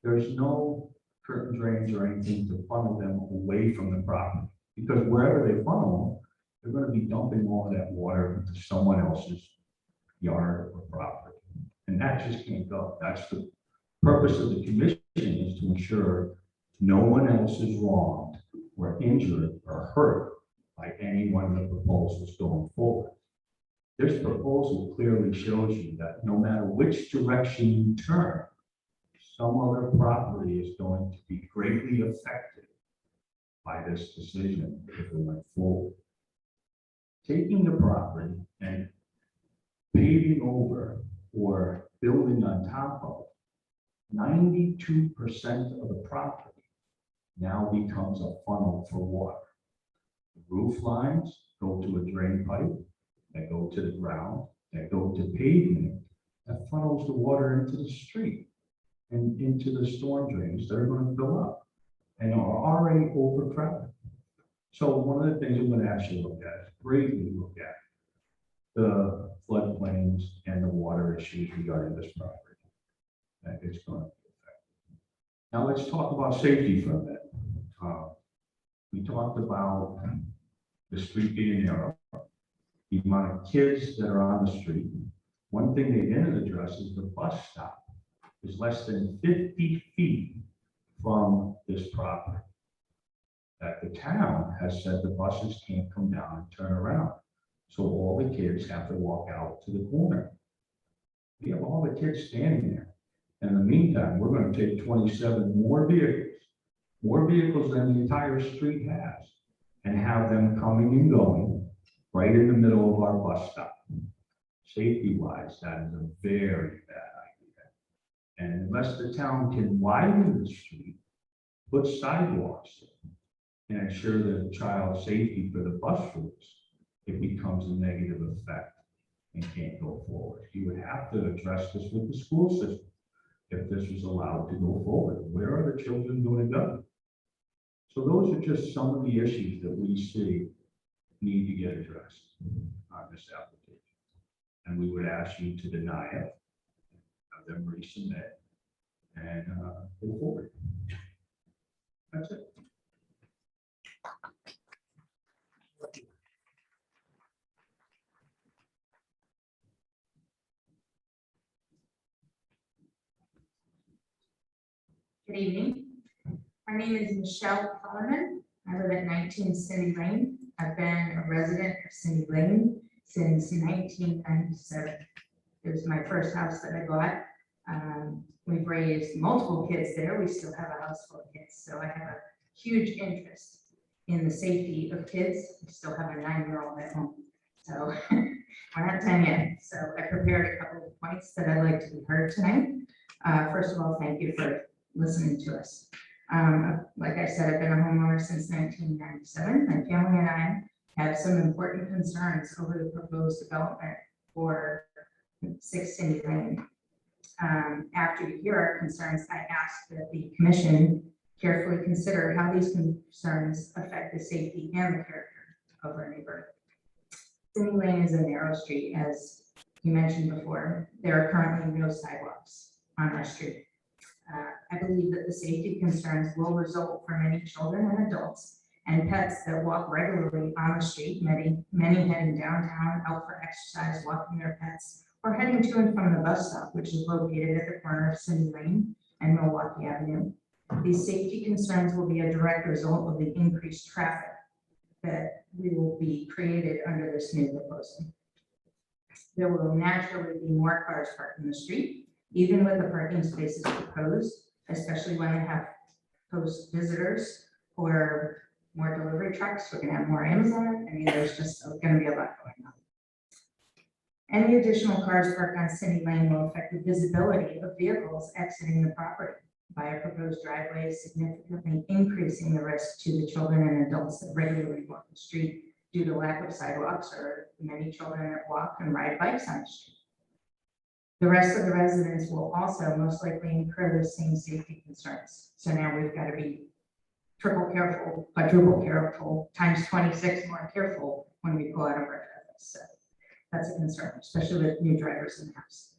There's no curtain drains or anything to funnel them away from the property, because wherever they funnel them, they're going to be dumping all of that water into someone else's yard or property. And that just can't go. That's the purpose of the commission, is to ensure no one else is wronged or injured or hurt by any one of the proposals going forward. This proposal clearly shows you that no matter which direction you turn, some other property is going to be greatly affected by this decision if we went forward. Taking the property and paving over or building on top of 92% of the property now becomes a funnel for water. The roof lines go to a drain pipe, that go to the ground, that go to pavement, that funnels the water into the street and into the storm drains that are going to fill up and are already overcrowded. So one of the things I'm going to actually look at, greatly look at, the floodplains and the water issues regarding this property that it's going to be affected. Now let's talk about safety for a minute. We talked about the street being narrow, the amount of kids that are on the street. One thing they didn't address is the bus stop is less than 50 feet from this property. That the town has said the buses can't come down and turn around. So all the kids have to walk out to the corner. We have all the kids standing there. In the meantime, we're going to take 27 more vehicles than the entire street has, and have them coming and going right in the middle of our bus stop. Safety-wise, that is a very bad idea. And unless the town can widen the street, put sidewalks in, and ensure the child safety for the bus routes, it becomes a negative effect and can't go forward. You would have to address this with the school system if this was allowed to go forward. Where are the children going to go? So those are just some of the issues that we see need to get addressed on this application. And we would ask you to deny it, have them resubmit, and go forward. That's it. Good evening. My name is Michelle Kellerman. I live at 19 Cindy Lane. I've been a resident of Cindy Lane since 1997. It was my first house that I bought. We've raised multiple kids there. We still have a house full of kids. So I have a huge interest in the safety of kids. I still have a 9-year-old at home. So we're not done yet. So I prepared a couple of points that I'd like to be heard tonight. First of all, thank you for listening to us. Like I said, I've been a homeowner since 1997. My family and I have some important concerns over the proposed development for 6 Cindy Lane. After you hear our concerns, I ask that the commission carefully consider how these concerns affect the safety and the character of our neighborhood. Cindy Lane is a narrow street, as you mentioned before. There are currently no sidewalks on our street. I believe that the safety concerns will result for many children and adults and pets that walk regularly on the street, many heading downtown out for exercise, walking their pets, or heading to and from the bus stop, which is located at the corner of Cindy Lane and Milwaukee Avenue. These safety concerns will be a direct result of the increased traffic that will be created under this new proposal. There will naturally be more cars parked in the street, even with the parking spaces proposed, especially when they have post visitors or more delivery trucks. We're going to have more Amazon. I mean, there's just going to be a lot going on. Any additional cars parked on Cindy Lane will affect the visibility of vehicles exiting the property by a proposed driveway, significantly increasing the risk to the children and adults that regularly walk the street due to lack of sidewalks or many children that walk and ride bikes on the street. The rest of the residents will also most likely incur the same safety concerns. So now we've got to be triple careful, quadruple careful, times 26 more careful when we pull out of our driveways. So that's a concern, especially with new drivers in the house.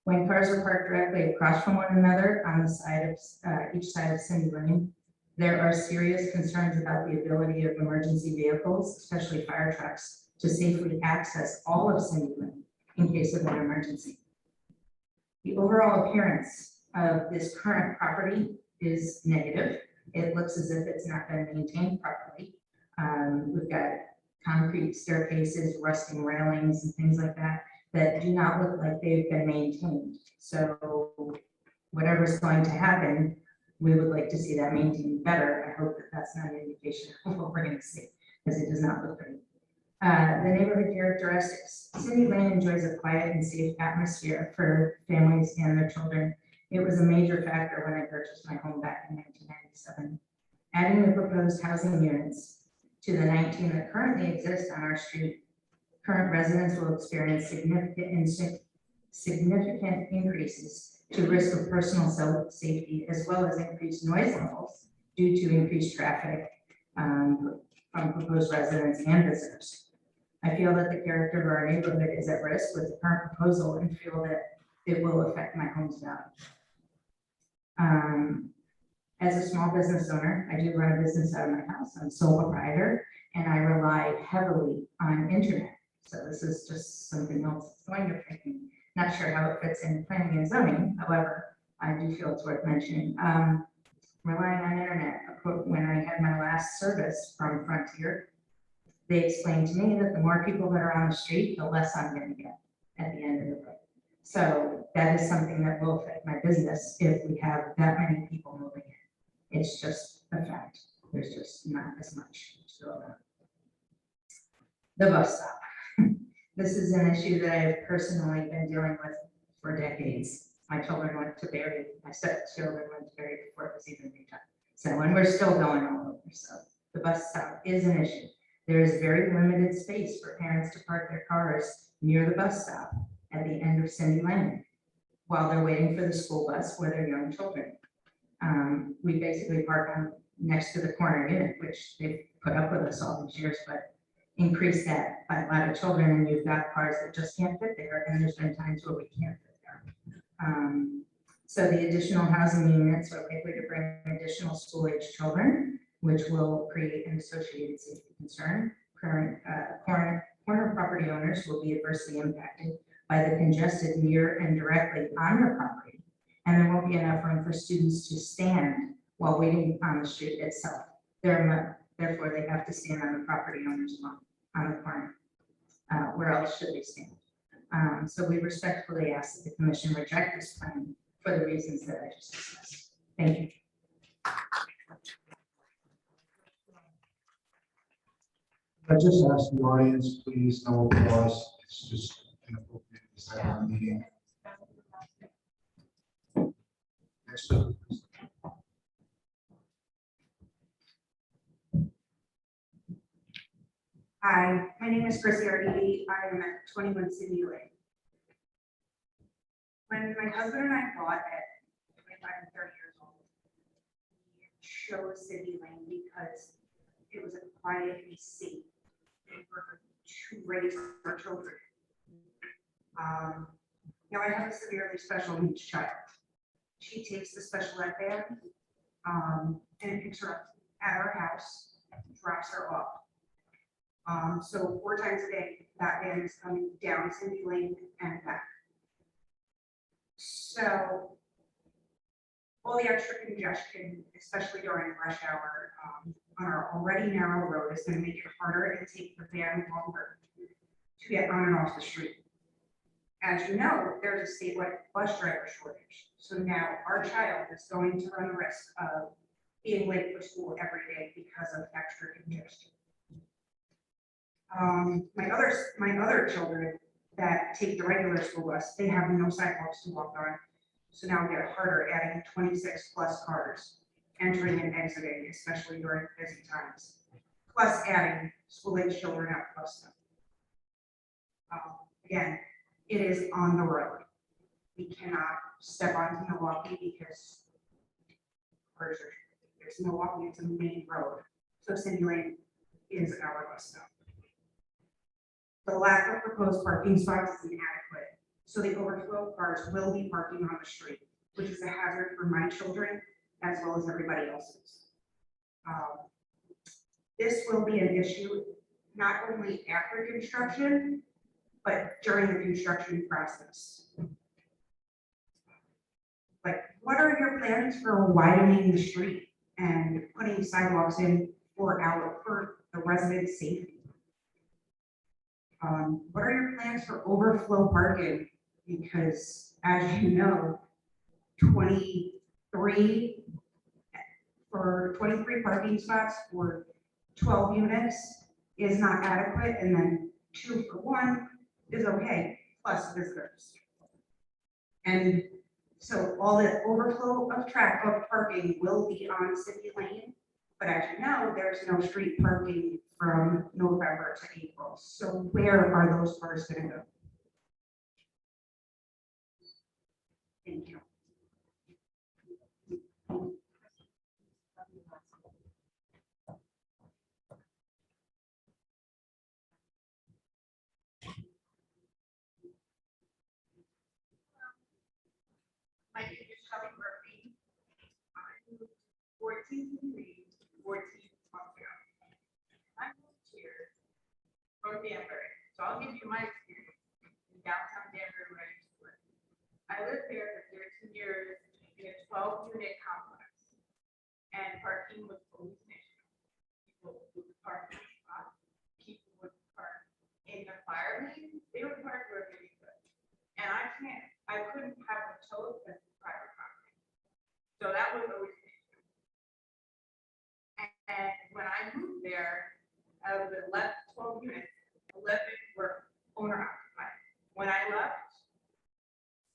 When cars are parked directly across from one another on the side of each side of Cindy Lane, there are serious concerns about the ability of emergency vehicles, especially fire trucks, to safely access all of Cindy Lane in case of an emergency. The overall appearance of this current property is negative. It looks as if it's not been maintained properly. We've got concrete staircases, rusting railings and things like that that do not look like they've been maintained. So whatever's going to happen We would like to see that maintained better. I hope that that's not an indication of what we're going to see, because it does not look pretty. The neighborhood characteristics. Cindy Lane enjoys a quiet and safe atmosphere for families and their children. It was a major factor when I purchased my home back in 1997. Adding the proposed housing units to the 19 that currently exist on our street, current residents will experience significant increases to risk of personal safety, as well as increased noise levels due to increased traffic from proposed residents and visitors. I feel that the character of our neighborhood is at risk with the current proposal and feel that it will affect my home's value. As a small business owner, I do run a business out of my house. I'm sole proprietor and I rely heavily on internet. So this is just something else that's going to affect me. Not sure how it fits in planning and zoning. However, I do feel it's worth mentioning. Relying on internet. When I had my last service from Frontier, they explained to me that the more people that are on the street, the less I'm going to get at the end of the day. So that is something that will affect my business if we have that many people moving in. It's just a fact. There's just not as much to go around. The bus stop. This is an issue that I've personally been dealing with for decades. My children went to Barry. My stepchildren went to Barry before it was even redone. So, and we're still going all over. So the bus stop is an issue. There is very limited space for parents to park their cars near the bus stop at the end of Cindy Lane while they're waiting for the school bus for their young children. We basically park on next to the corner unit, which they've put up with us all these years, but increase that by a lot of children, and you've got cars that just can't fit there, and there's been times where we can't fit there. So the additional housing units are likely to bring additional school-age children, which will create an associated safety concern. Current corner property owners will be adversely impacted by the congested near and directly on their property, and there won't be enough room for students to stand while waiting on the street itself. Therefore, they have to stand on the property owner's lawn on the corner. Where else should they stand? So we respectfully ask that the commission reject this plan for the reasons that I just discussed. Thank you. I just ask the audience, please, no applause. It's just inappropriate at this time of the meeting. Next up, please. Hi, my name is Chrissy Arditi. I am at 21 Cindy Lane. When my husband and I bought at 25 and 30 years old, we chose Cindy Lane because it was a quiet and safe neighborhood to raise our children. Now I have a severely special needs child. She takes the special ed van and picks her up at our house, drops her off. So 4 times a day, that van is coming down Cindy Lane and back. So all the extra congestion, especially during rush hour, on our already narrow road is going to make it harder and take the van longer to get on and off the street. As you know, there's a statewide bus driver shortage. So now our child is going to run the risk of being late for school every day because of extra congestion. My other children that take the regular school bus, they have no sidewalks to walk on. So now we get harder adding 26 plus cars entering and exiting, especially during busy times. Plus adding school-age children at the bus stop. Again, it is on the road. We cannot step onto Milwaukee because there's Milwaukee, it's a main road. So Cindy Lane is our bus stop. The lack of proposed parking spots is inadequate, so the overflow cars will be parking on the street, which is a hazard for my children as well as everybody else's. This will be an issue not only after construction, but during the construction process. Like, what are your plans for widening the street and putting sidewalks in for the residents' safety? What are your plans for overflow parking? Because as you know, 23 for 23 parking spots for 12 units is not adequate, and then 2 for 1 is okay, plus visitors. And so all the overflow of traffic of parking will be on City Lane, but as you know, there's no street parking from November to April. So where are those cars gonna go? Thank you. My name is Shelly Murphy. I moved 14 months ago. I moved here from Danbury, so I'll give you my experience in downtown Danbury where I used to live. I lived there for 13 years in a 12-unit complex, and parking was always an issue. People would park in the spot, people would park in the fire lane, they would park where they could. And I couldn't have a tow fence private property. So that was always an issue. And when I moved there, out of the 12 units, 11 were owner occupied. When I left,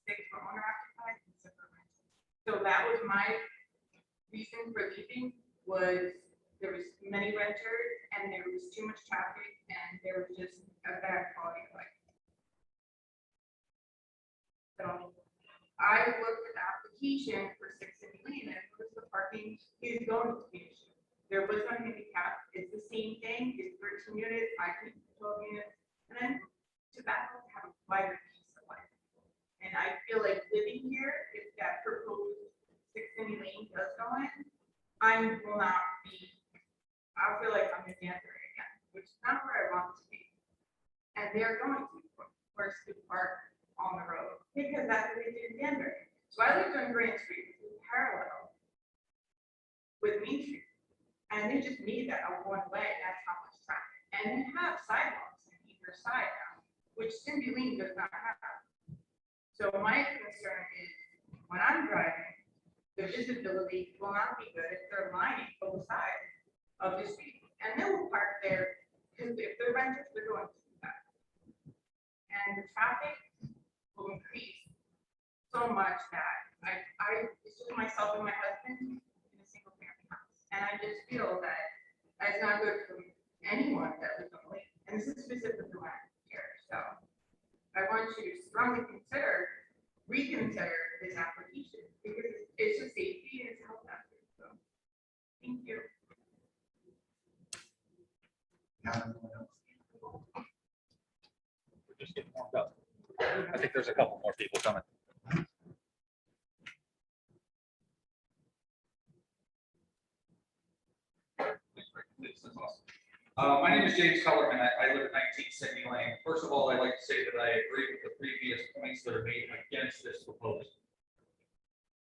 6 were owner occupied and 6 were rental. So that was my reason for leaving, was there was many renters and there was too much traffic and there was just a bad quality of life. So I looked at the application for 6 City Lane and noticed the parking is going to be an issue. There was no handicap. It's the same thing. It's 13 units, I think 12 units. And then tobacco have a wider piece of life. And I feel like living here, if that proposed 6 City Lane does go in, I will not be, I'll feel like I'm in Danbury again, which is not where I want to be. And they're going to force to park on the road because that's what they did in Danbury. So I lived on Grand Street, which is parallel with Main Street. And they just made that a one-way, that's how much traffic. And they have sidewalks on either side now, which Cindy Lane does not have. So my concern is when I'm driving, the visibility will not be good if they're lining both sides of the street. And they will park there because if they're renters, they're going to do that. And the traffic will increase so much that it's just myself and my husband in a single family house. And I just feel that it's not good for anyone that lives on the lake. And this is specifically why I'm here. So I want you to strongly reconsider this application because it's just safety and it's health hazard. So thank you. We're just getting warmed up. I think there's a couple more people coming. My name is James Kellerman. I live at 19 Sydney Lane. First of all, I'd like to say that I agree with the previous points that are made against this proposal.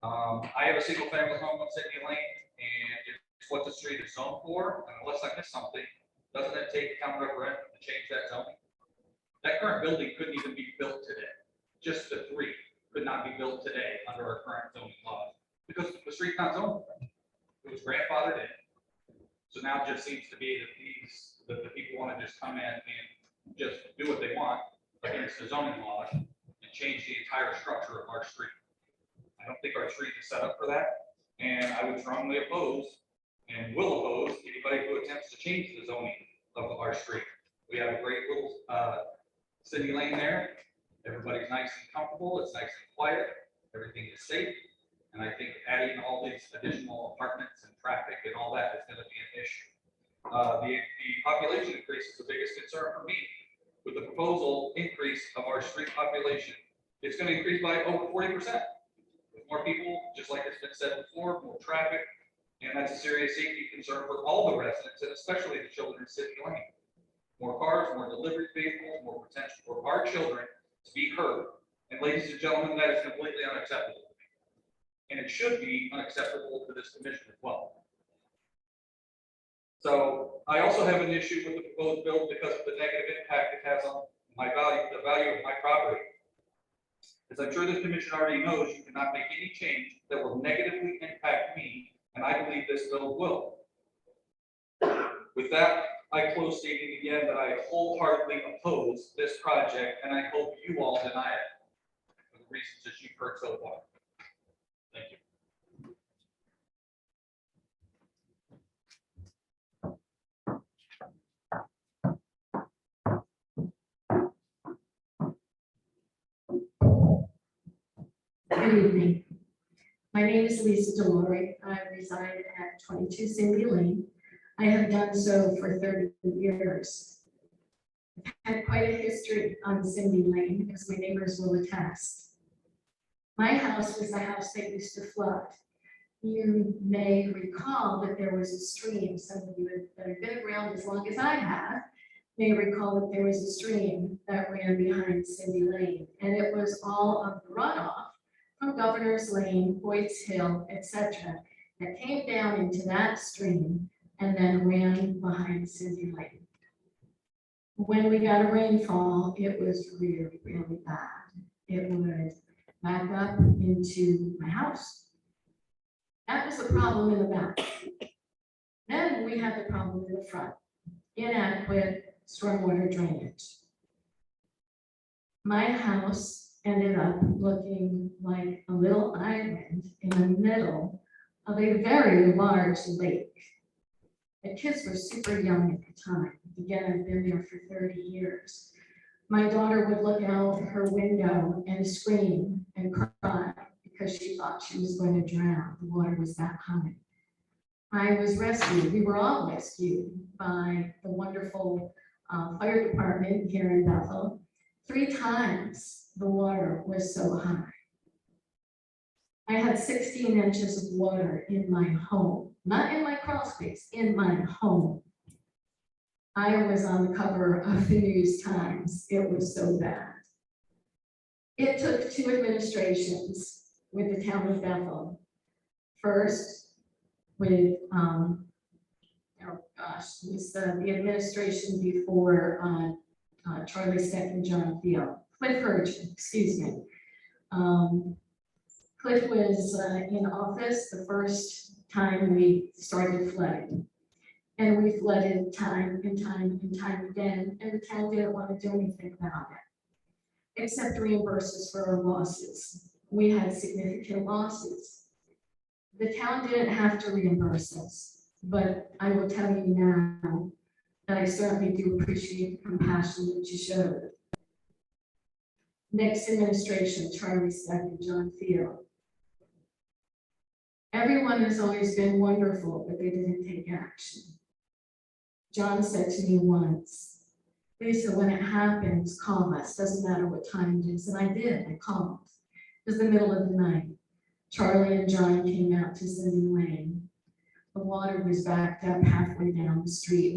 I have a single family home on Sydney Lane, and it's what the street is zoned for. And unless I miss something, doesn't it take town referendum to change that zoning? That current building couldn't even be built today. Just the 3 could not be built today under our current zoning laws because the street's not zoned. It was grandfathered in. So now it just seems to be that the people want to just come in and just do what they want against the zoning laws and change the entire structure of our street. I don't think our street is set up for that. And I would strongly oppose and will oppose anybody who attempts to change the zoning of our street. We have a great little city lane there. Everybody's nice and comfortable. It's nice and quiet. Everything is safe. And I think adding all these additional apartments and traffic and all that is going to be an issue. The population increase is the biggest concern for me. With the proposal increase of our street population, it's going to increase by over 40%. With more people, just like it's been said before, more traffic, and that's a serious safety concern for all the residents, and especially the children in City Lane. More cars, more delivery vehicles, more potential for our children to be hurt. And ladies and gentlemen, that is completely unacceptable. And it should be unacceptable to this commission as well. So I also have an issue with the proposed bill because of the negative impact it has on my value, the value of my property. As I'm sure the commission already knows, you cannot make any change that will negatively impact me and I believe this bill will. With that, I close stating again that I wholeheartedly oppose this project, and I hope you all deny it for the reasons that you've heard so far. Thank you. Good evening. My name is Lisa Delore. I reside at 22 Cindy Lane. I have done so for 30 years. I've had quite a history on Cindy Lane, as my neighbors will attest. My house was the house that used to flood. You may recall that there was a stream. Some of you that have been around as long as I have may recall that there was a stream that ran behind Cindy Lane, and it was all of the runoff from Governor's Lane, Boyd's Hill, etc., that came down into that stream and then ran behind Cindy Lane. When we got a rainfall, it was really, really bad. It would back up into my house. That was the problem in the back. Then we had the problem in the front, inadequate stormwater drainage. My house ended up looking like a little island in the middle of a very large lake. The kids were super young at the time. Again, I've been there for 30 years. My daughter would look out her window and scream and cry because she thought she was going to drown. The water was that high. I was rescued. We were all rescued by the wonderful fire department here in Bethel. 3 times the water was so high. I had 16 inches of water in my home, not in my crawl space, in my home. I was on the cover of the News Times. It was so bad. It took 2 administrations with the town of Bethel. First, with, oh gosh, it was the administration before Charlie Steck, John Field. Cliff Urchin, excuse me. Cliff was in office the first time we started flooding. And we flooded time and time and time again, and the town didn't want to do anything about it, except reimburse us for our losses. We had significant losses. The town didn't have to reimburse us, but I will tell you now that I certainly do appreciate the compassion that you showed. Next administration, Charlie Steck and John Field. Everyone has always been wonderful, but they didn't take action. John said to me once, Lisa, when it happens, call us. Doesn't matter what time it is. And I did. I called. It was the middle of the night. Charlie and John came out to Cindy Lane. The water was backed up halfway down the street.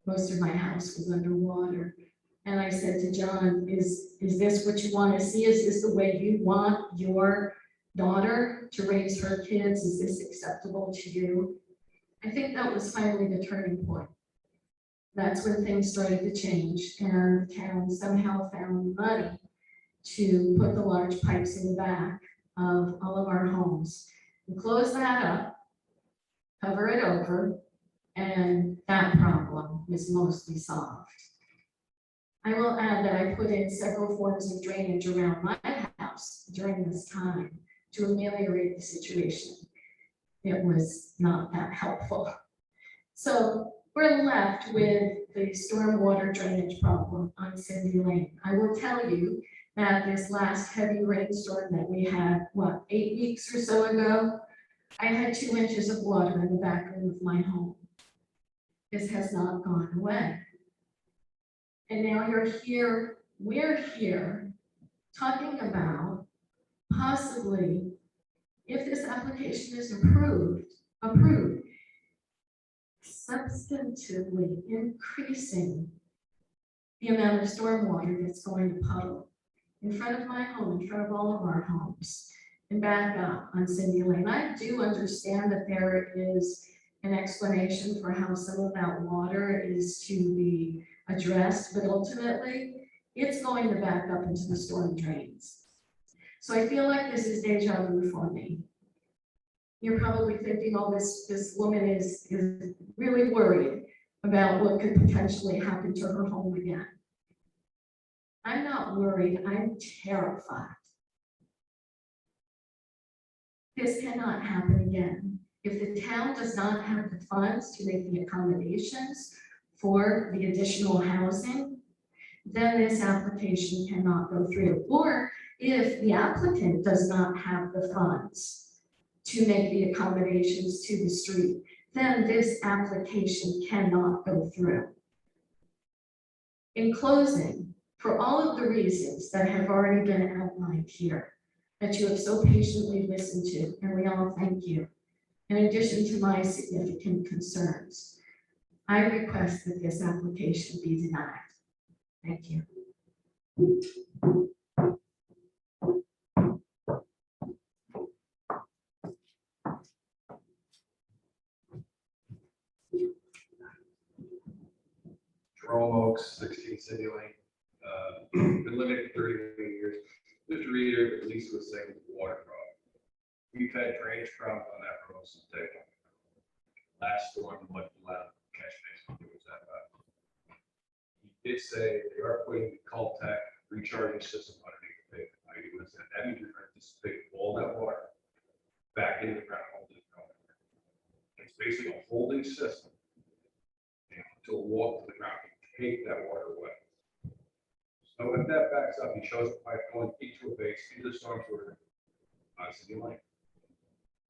Most of my house was underwater. And I said to John, is this what you want to see? Is this the way you want your daughter to raise her kids? Is this acceptable to you? I think that was finally the turning point. That's when things started to change, and the town somehow found money to put the large pipes in the back of all of our homes. We close that up, cover it over, and that problem was mostly solved. I will add that I put in several forms of drainage around my house during this time to ameliorate the situation. It was not that helpful. So we're left with the stormwater drainage problem on Cindy Lane. I will tell you that this last heavy rainstorm that we had, 8 weeks or so ago, I had 2 inches of water in the back room of my home. This has not gone away. And now we're here talking about possibly, if this application is approved, substantively increasing the amount of stormwater that's going to puddle in front of my home, in front of all of our homes, and back up on Cindy Lane. I do understand that there is an explanation for how some of that water is to be addressed, but ultimately it's going to back up into the storm drains. So I feel like this is deja vu for me. You're probably thinking, oh, this woman is really worried about what could potentially happen to her home again. I'm not worried, I'm terrified. This cannot happen again. If the town does not have the funds to make the accommodations for the additional housing, then this application cannot go through. Or if the applicant does not have the funds to make the accommodations to the street, then this application cannot go through. In closing, for all of the reasons that have already been outlined here, that you have so patiently listened to, and we all thank you, in addition to my significant concerns, I request that this application be denied. Thank you. Jerome Oaks, 16 City Lane. Been living here 39 years. This reader, at least was saying water problem. We've had drainage problems on that road since day one. Last storm, what allowed catch basin, it was that bad. He did say they are putting the Caltech recharging system underneath the pavement. He was saying that means you're going to dissipate all that water back into the ground. It's basically a holding system to walk to the ground and take that water away. So if that backs up, he shows the pipe going into a base, into the storm sewer on City Lane.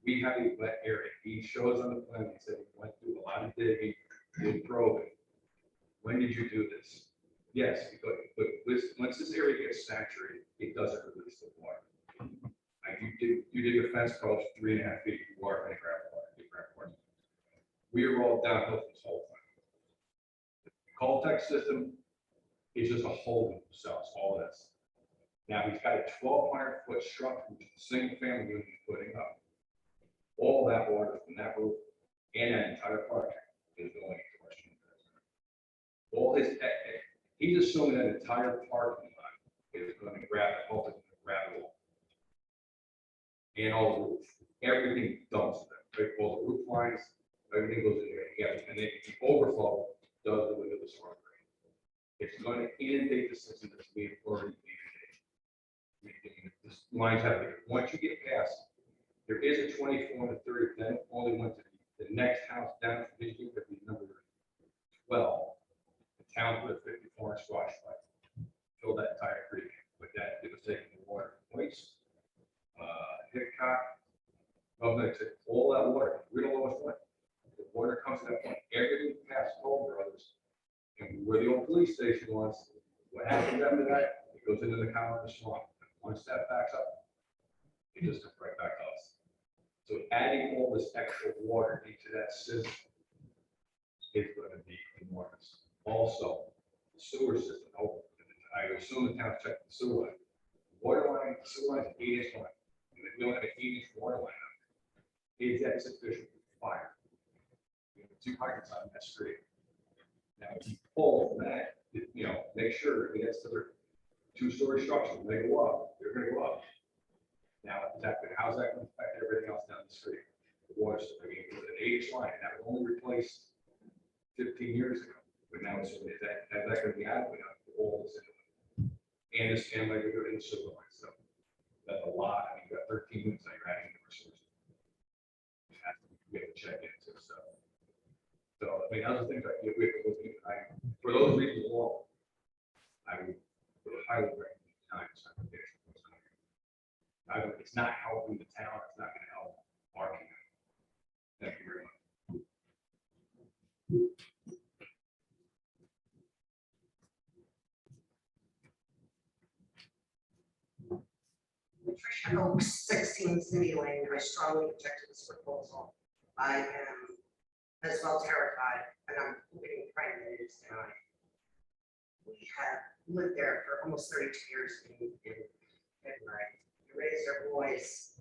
We have a wet area. He shows on the plan, he said he went through a lot of digging, did probing. When did you do this? Yes, but once this area gets saturated, it doesn't release the water. Like you dig a fence post 3.5 feet of water and groundwater. We are all downhill this whole time. The Caltech system is just a holding cell, it's all this. Now he's got a 1,200-foot structure, which is a single family unit he's putting up. All that water from that roof and that entire project is going into our stream. All his, he's assuming that entire parking lot is going to grab the whole thing, grab it all. And all the roof, everything dumps there, all the roof lines, everything goes in there together, and then the overflow does go into the storm drain. It's going to inundate the system that's being already inundated. The lines have to, once you get past, there is a 24 and a 30, then only went to the next house down, could be number 12. The town put a 54 squash pipe, filled that entire creek, but that it was taking the water twice. Hickok, all that water, we're the lowest one. The water comes to that point, everything past Toll Brothers, and where the old police station was, what happens after that? It goes into the Colorado swamp. Once that backs up, it just comes right back to us. So adding all this extra water into that system is going to be enormous. Also, the sewer system. I assume the town checked the sewer line. Water line, the sewer line is 8-inch line. And if we don't have an 8-inch water line, is that sufficient for fire? We have 2 hydrants on that street. Now, if you pull from that, make sure it gets to their 2-story structure. When they go up, they're going to go up. Now, how's that going to affect everything else down the street? The water, I mean, it was an 8-inch line that was only replaced 15 years ago. But now is that going to be adequate enough for all this? And it's like we're doing the sewer line. So that's a lot. I mean, you got 13 units that you're adding to resources. We have to check into stuff. So, I mean, other things like for those reasons alone, I would highly recommend times application. It's not helping the town, it's not going to help our community. Thank you very much. Patricia Oaks, 16 City Lane. I strongly object to this proposal. I am as well terrified, and I'm hoping and praying that it is denied. We have lived there for almost 32 years in February. We raised our boys,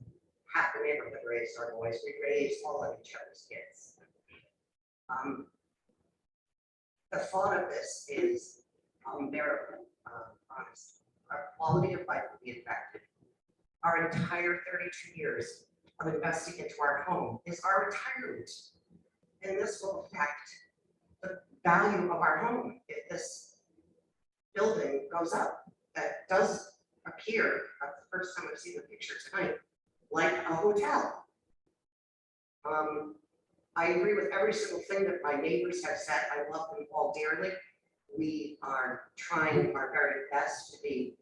half the neighborhood raised our boys. We raised all of each other's kids. The thought of this is unbearable, honestly. Our quality of life will be affected. Our entire 32 years of investing into our home is our retirement. And this will affect the value of our home if this building goes up. That does appear, that's the first time I've seen the picture tonight, like a hotel. I agree with every single thing that my neighbors have said. I love them all dearly. We are trying our very best to be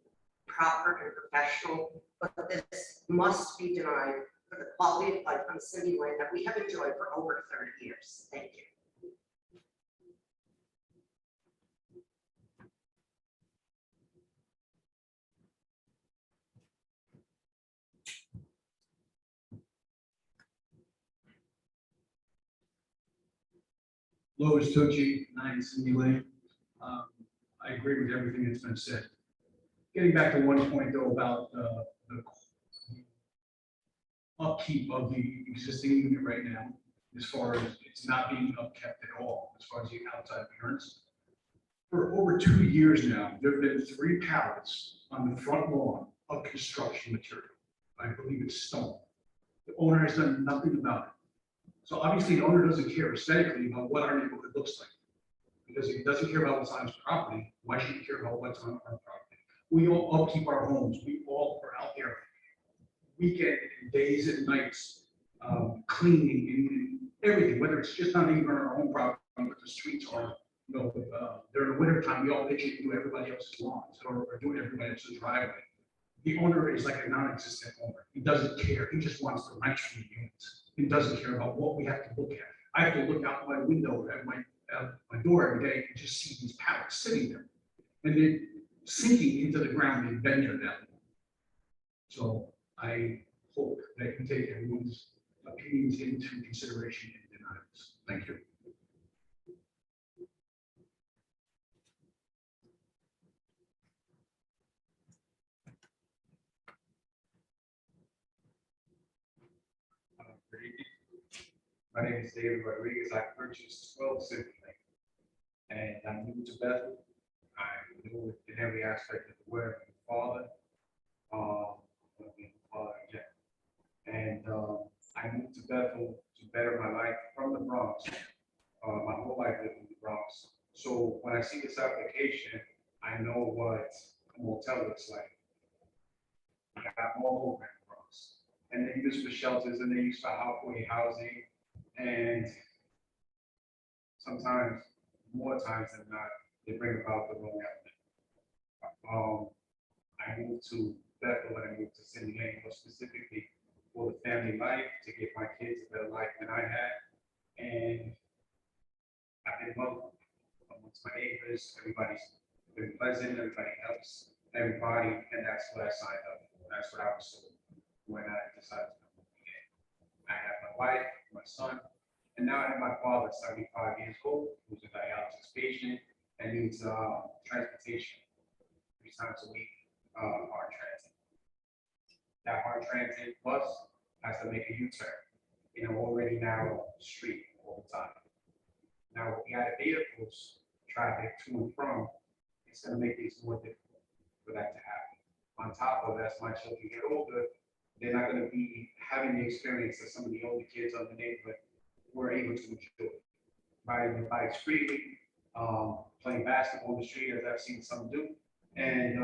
proper and professional, but this must be denied for the quality of life on Cindy Lane that we have enjoyed for over 30 years. Thank you. Louis Tucci, 9 Cindy Lane. I agree with everything that's been said. Getting back to one point though about the upkeep of the existing unit right now, as far as it's not being upkept at all, as far as the outside appearance. For over 2 years now, there have been 3 pallets on the front lawn of construction material. I believe it's stone. The owner has done nothing about it. So obviously the owner doesn't care aesthetically about what our neighborhood looks like. Because if he doesn't care about what's on his property, why should he care about what's on our property? We all upkeep our homes. We all are out there weekend and days and nights, cleaning and everything, whether it's just not even on our own property, but the streets are, during the winter time, we all pitch it into everybody else's lawns or doing everybody else's driveway. The owner is like a non-existent owner. He doesn't care. He just wants the rights for the units. He doesn't care about what we have to look at. I have to look out my window at my door every day and just see these pallets sitting there. And they're sinking into the ground and bend their down. So I hope that you take everyone's opinions into consideration and deny this. Thank you. My name is David Rodriguez. I purchased 12 Cindy Lane, and I'm new to Bethel. I'm new in every aspect of the word. I'm a father. I'm a father again. And I moved to Bethel to better my life from the Bronx. My whole life lived in the Bronx. So when I see this application, I know what a motel looks like. I'm all over the Bronx. And they use for shelters and they use for halfway housing. And sometimes, more times than not, they bring about the wrong element. I moved to Bethel and I moved to Cindy Lane, more specifically for the family life, to give my kids a better life than I had. And I've been welcome amongst my neighbors. Everybody's been pleasant, everybody helps everybody, and that's what I signed up for. That's what I was sold when I decided to move again. I have my wife, my son, and now I have my father, 75 years old, who's a dialysis patient and needs transportation 3 times a week, hard transit. That hard transit bus has to make a U-turn in an already narrow street all the time. Now, with the added vehicles, traffic to and from, it's going to make things more difficult for that to happen. On top of that, as my children get older, they're not going to be having the experience that some of the older kids of the neighborhood were able to enjoy. Riding their bikes freely, playing basketball on the street, as I've seen some do. And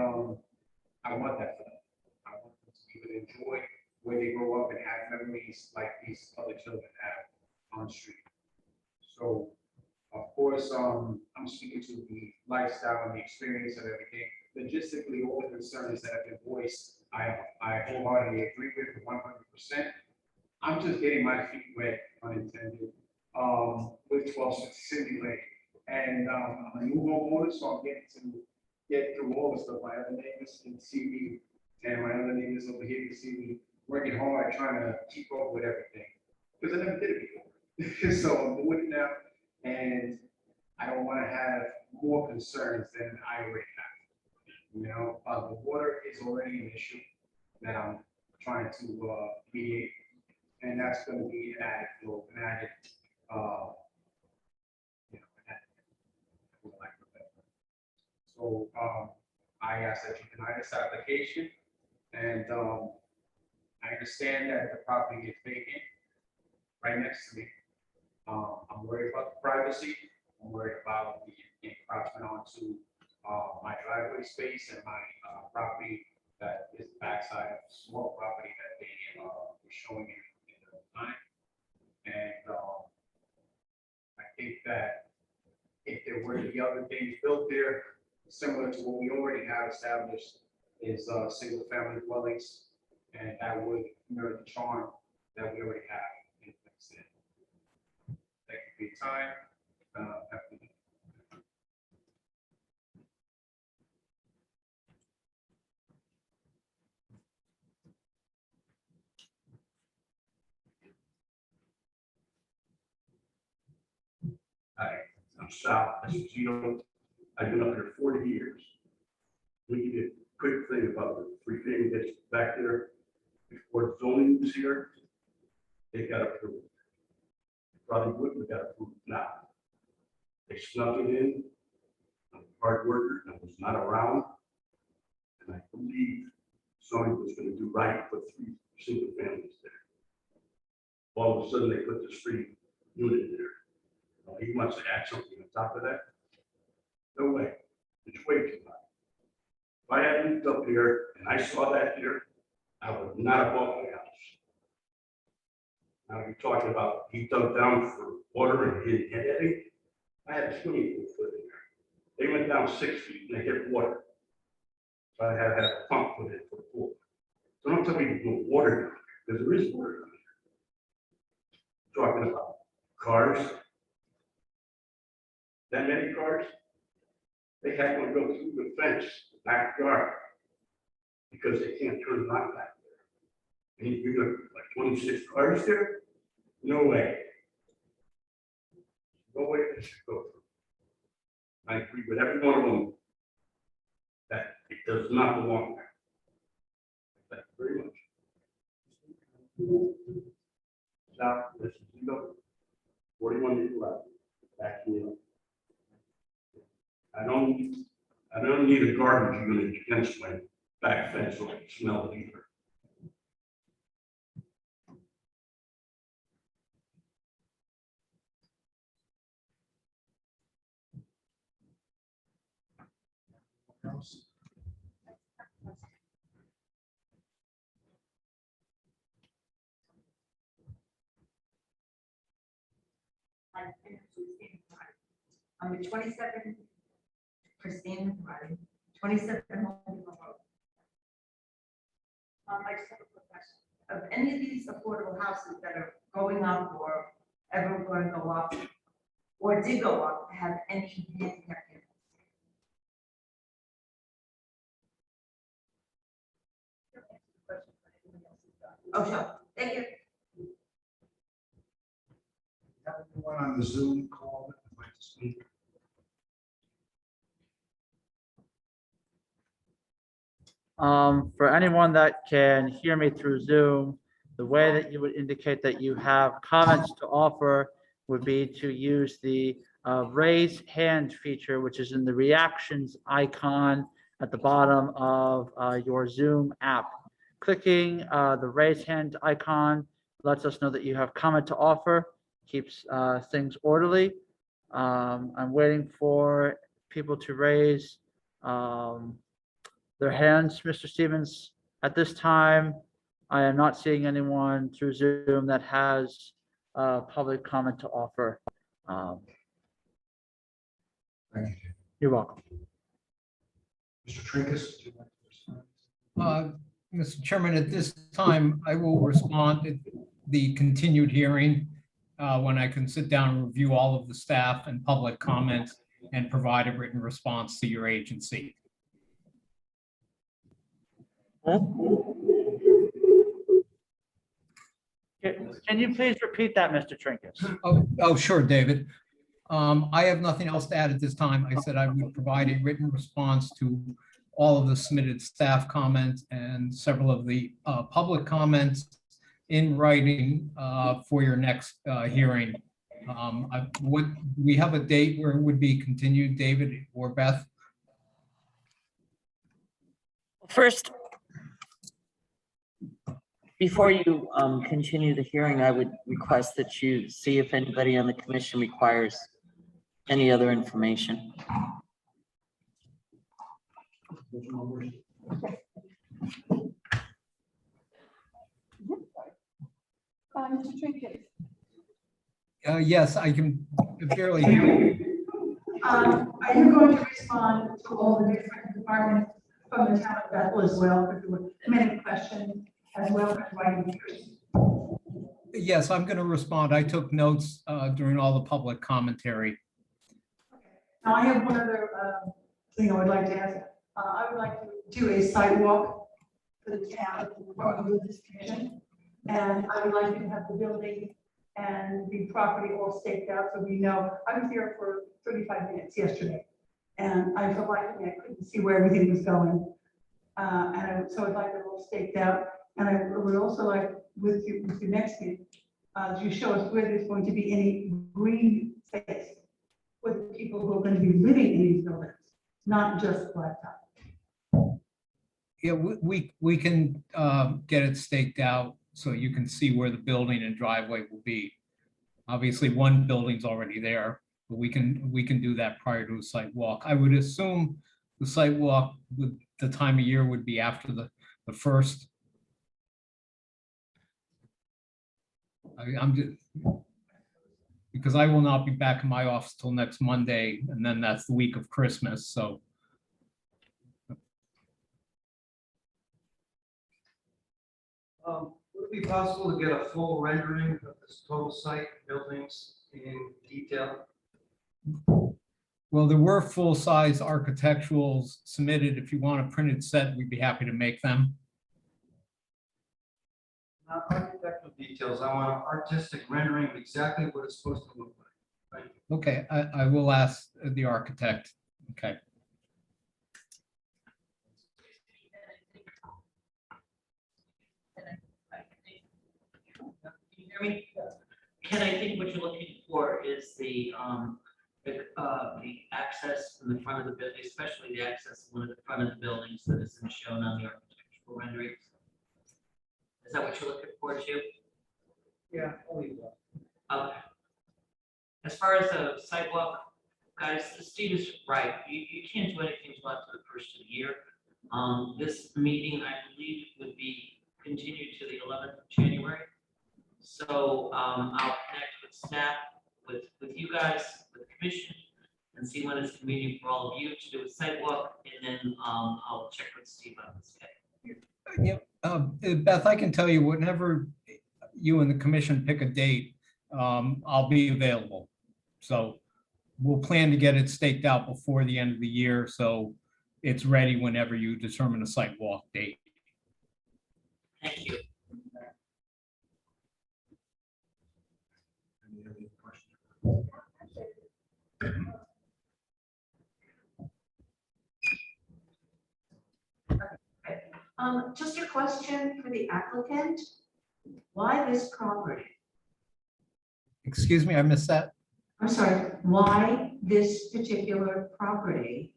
I want that for them. I want them to be able to enjoy where they grow up and have memories like these other children have on the street. So, of course, I'm speaking to the lifestyle and the experience of everything. Logistically, all the concerns that have been voiced, I wholeheartedly agree with 100%. I'm just getting my feet wet, unintended, with 12 Cindy Lane. And I'm a new homeowner, so I'm getting to get through all the stuff. My other neighbors can see me, and my other neighbors over here can see me working hard, trying to keep up with everything. Because I never did it before. So I'm doing it now, and I don't want to have more concerns than I already have. You know, the water is already an issue that I'm trying to mediate, and that's going to be an added flow, an added, So I ask that you deny this application, and I understand understand that the property is vacant right next to me. I'm worried about the privacy. I'm worried about the encroachment onto my driveway space and my property that is backside of a small property that they were showing in the design. And I think that if there were to be other things built there, similar to what we already have established, is single family dwellings, and that would mirror the charm that we already have in place. Thank you for your time. Have a good day. Hi, I'm Sal Esposito. I've been up here 40 years. We did a quick thing about the free family that's back there. Before zoning was here, they got approved. Probably wouldn't have got approved now. They snuck it in. I'm a hard worker, I was not around. And I believe zoning was going to do right, put 3 single families there. All of a sudden, they put this free unit there. He wants to add something on top of that. No way. It's way too high. If I had lived up here and I saw that here, I would not have bought my house. Now you're talking about he dug down for water and he didn't hit any. I had a swimming pool put in there. They went down 6 feet and they hit water. So I had to have a pump put in for the pool. So don't tell me there's no water down there, because there is water down here. Talking about cars. That many cars, they had one go through the fence, the backyard, because they can't turn around back there. And you got like 26 cars there? No way. No way that should go through. I agree with every one of them that it does not belong there. Thank you very much. Now, this is, 41 years left. Back to you. I don't need a garbage unit against my back fence so I can smell it either. On the 27 Christine Drive, 27 Home Depot Road. I just have a quick question. Of any of these affordable houses that are going up or ever going to go up, or did go up, have any handicap units? Oh, sure. Thank you. Have anyone on the Zoom call that would like to speak? For anyone that can hear me through Zoom, the way that you would indicate that you have comments to offer would be to use the raise hand feature, which is in the reactions icon at the bottom of your Zoom app. Clicking the raise hand icon lets us know that you have comment to offer, keeps things orderly. I'm waiting for people to raise their hands, Mr. Stevens. At this time, I am not seeing anyone through Zoom that has public comment to offer. Thank you. You're welcome. Mr. Trinkus, would you like to respond? Mr. Chairman, at this time, I will respond to the continued hearing when I can sit down and review all of the staff and public comments and provide a written response to your agency. Can you please repeat that, Mr. Trinkus? Oh, sure, David. I have nothing else to add at this time. I said I would provide a written response to all of the submitted staff comments and several of the public comments in writing for your next hearing. Would we have a date where it would be continued, David or Beth? First, Before you continue the hearing, I would request that you see if anybody on the commission requires any other information. Mr. Trinket. Yes, I can barely hear you. Are you going to respond to all the different departments from the town of Bethel as well? Because there were many questions as well as writing here. Yes, I'm going to respond. I took notes during all the public commentary. Now, I have one other thing I would like to ask. I would like to do a sidewalk for the town, or with this commission. And I would like to have the building and the property all staked out, so we know. I was here for 35 minutes yesterday, and I felt like I couldn't see where everything was going. So I'd like it all staked out. And I would also like, with you next meeting, to show us where there's going to be any green space with people who are going to be living in these buildings, not just blacktop. Yeah, we can get it staked out so you can see where the building and driveway will be. Obviously, one building's already there, but we can do that prior to a site walk. I would assume the site walk with the time of year would be after the first. I'm just, because I will not be back in my office till next Monday, and then that's the week of Christmas, so. Would it be possible to get a full rendering of this total site, buildings in detail? Well, there were full-size architecturals submitted. If you want a printed set, we'd be happy to make them. Not architectural details, I want an artistic rendering of exactly what it's supposed to look like. Thank you. Okay, I will ask the architect. Okay. Can you hear me? Ken, I think what you're looking for is the access from the front of the building, especially the access from the front of the buildings that isn't shown on the architectural renderings. Is that what you're looking for too? Yeah. Okay. As far as the sidewalk, guys, Steve is right. You can't do anything until after the first of the year. This meeting, I believe, would be continued to the 11th of January. So I'll connect with staff, with you guys, with the commission, and see when it's convenient for all of you to do a sidewalk, and then I'll check with Steve on this day. Yeah, Beth, I can tell you whenever you and the commission pick a date, I'll be available. So we'll plan to get it staked out before the end of the year, so it's ready whenever you determine a site walk date. Thank you. Any other questions? Just a question for the applicant. Why this property? Excuse me, I missed that. I'm sorry, why this particular property?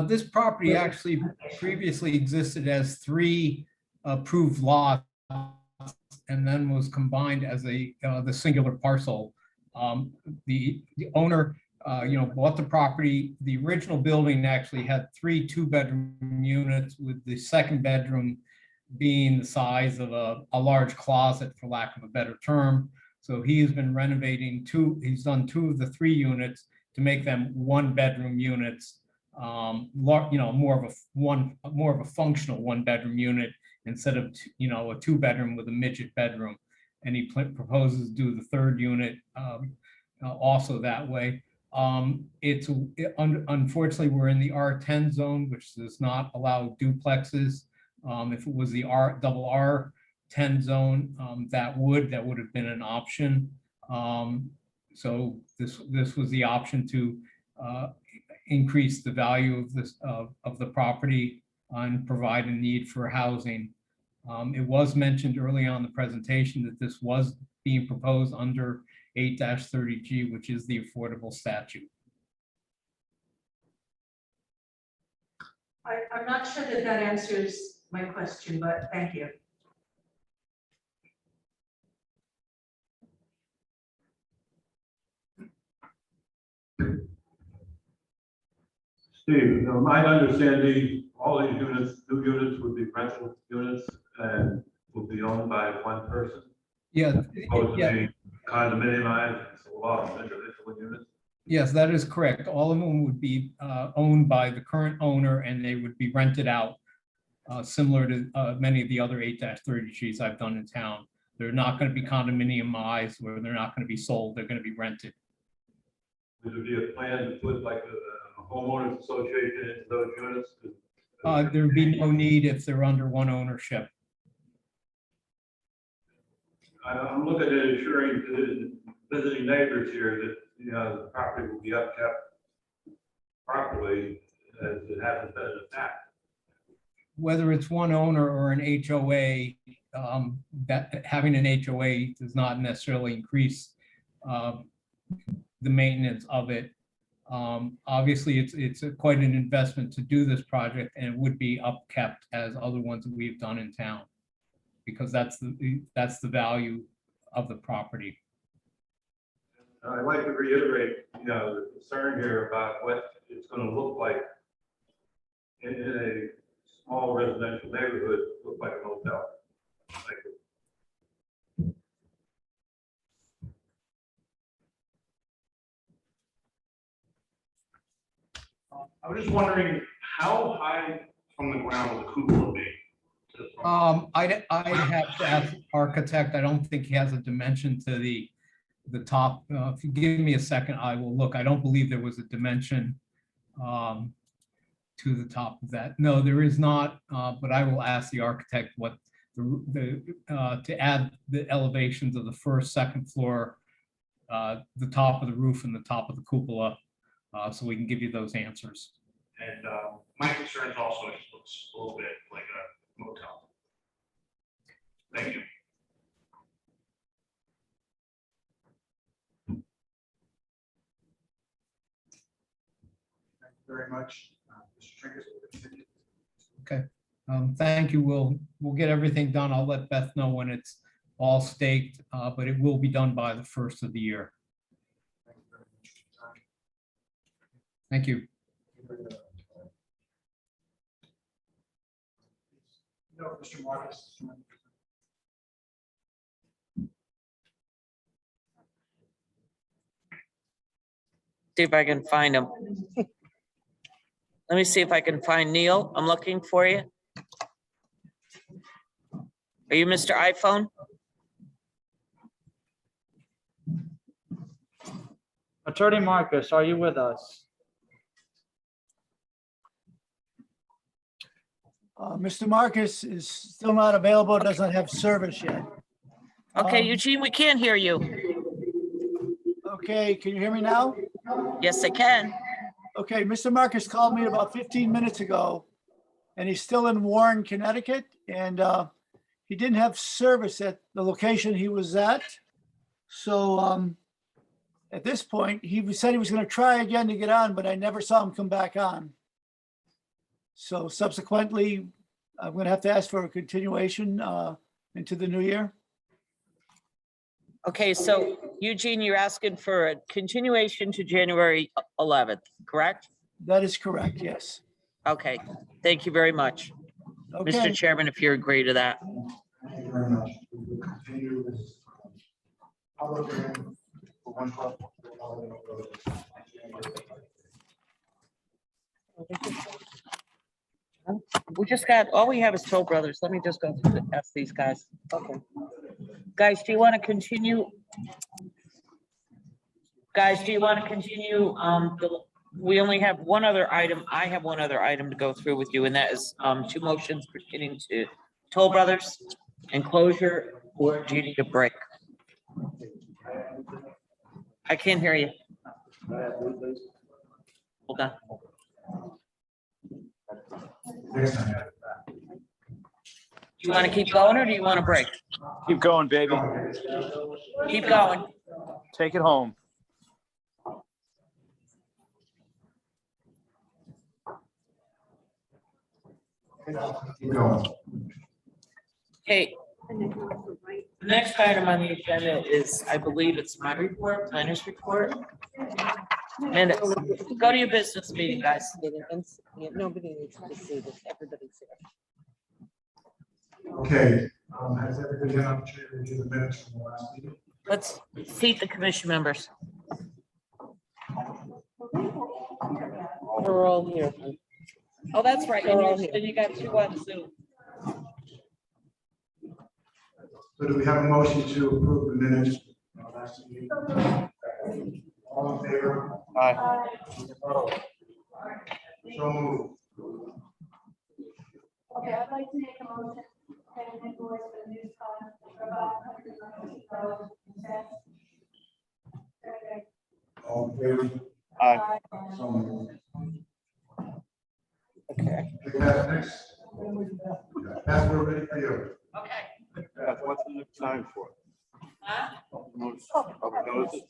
This property actually previously existed as 3 approved lots and then was combined as the singular parcel. The owner, bought the property. The original building actually had 3 2-bedroom units, with the second bedroom being the size of a large closet, for lack of a better term. So he has been renovating he's done 2 of the 3 units to make them 1-bedroom units. More of a functional 1-bedroom unit instead of a 2-bedroom with a midget bedroom. And he proposes to do the 3rd unit also that way. Unfortunately, we're in the R10 zone, which does not allow duplexes. If it was the double R10 zone, that would have been an option. So this was the option to increase the value of this of the property and provide a need for housing. It was mentioned early on in the presentation that this was being proposed under 8-30G, which is the affordable statute. I'm not sure that answers my question, but thank you. Steve, my understanding, all these units, new units would be rental units and will be owned by one person. Yeah, Opposed yeah. to being condominiumized, a lot of individual units. Yes, that is correct. All of them would be owned by the current owner and they would be rented out, similar to many of the other 8-30Gs I've done in town. They're not going to be condominiumized or they're not going to be sold. They're going to be rented. Would there be a plan to put like a homeowners association into those units? There would be no need if they're under one ownership. I'm looking at ensuring to visiting neighbors here that, you know, the property will be upkept properly as it hasn't been attacked. Whether it's one owner or an HOA, that having an HOA does not necessarily increase the maintenance of it. Obviously, it's quite an investment to do this project, and it would be upkept as other ones that we've done in town, because that's the value of the property. I'd like to reiterate, you know, the concern here about what it's going to look like in a small residential neighborhood, look like a hotel. Thank you. I was just wondering, how high from the ground will the cupola be? I'd have to ask the architect. I don't think he has a dimension to the top. If you give me a second, I will look. I don't believe there was a dimension to the top of that. No, there is not, but I will ask the architect what to add the elevations of the first, second floor, the top of the roof and the top of the cupola, so we can give you those answers. And my concerns also, it just looks a little bit like a motel. Thank you. Thank you very much. Mr. Trinkus will continue. Okay, thank you. We'll get everything done. I'll let Beth know when it's all staked, but it will be done by the 1st of the year. Thank you very much for your time. Thank you. No, Mr. Marcus. See if I can find him. Let me see if I can find Neil. I'm looking for you. Are you Mr. iPhone? Attorney Marcus, are you with us? Mr. Marcus is still not available, doesn't have service yet. Okay, Eugene, we can't hear you. Okay, can you hear me now? Yes, I can. Okay, Mr. Marcus called me about 15 minutes ago, and he's still in Warren, Connecticut, and he didn't have service at the location he was at. So at this point, he said he was going to try again to get on, but I never saw him come back on. So subsequently, I'm going to have to ask for a continuation into the new year. Okay, so Eugene, you're asking for a continuation to January 11th, correct? That is correct, yes. Okay, thank you very much. Okay. Mr. Chairman, if you agree to that. Thank you very much. We will continue this public hearing for 112. We just got, all we have is Toll Brothers. Let me just go through the, ask these guys. Okay. Guys, do you want to continue? Guys, do you want to continue? We only have one other item. I have one other item to go through with you, and that is 2 motions pertaining to Toll Brothers enclosure, or do you need a break? I can't hear you. Hold on. Do you want to keep going or do you want a break? Keep going, baby. Keep going. Take it home. Okay. The next item on the agenda is, I believe it's my report, planner's report. Minutes. Go to your business meeting, guys. Nobody needs to see this, everybody's here. Okay, has everybody had an opportunity to review the minutes from the last meeting? Let's seat the commission members. We're all here. Oh, that's right. They're all And here. you got two on Zoom. So do we have a motion to approve the minutes from the last meeting? All in favor? Aye. Opposed? So moved. Okay, I'd like to make a motion, pay an invoice for the news con for about $190.10. Okay. All in favor? Aye. So moved. Okay. Okay, Pat, next. Pat, we're ready for you. Okay. What's the next time for? Huh? Public notices?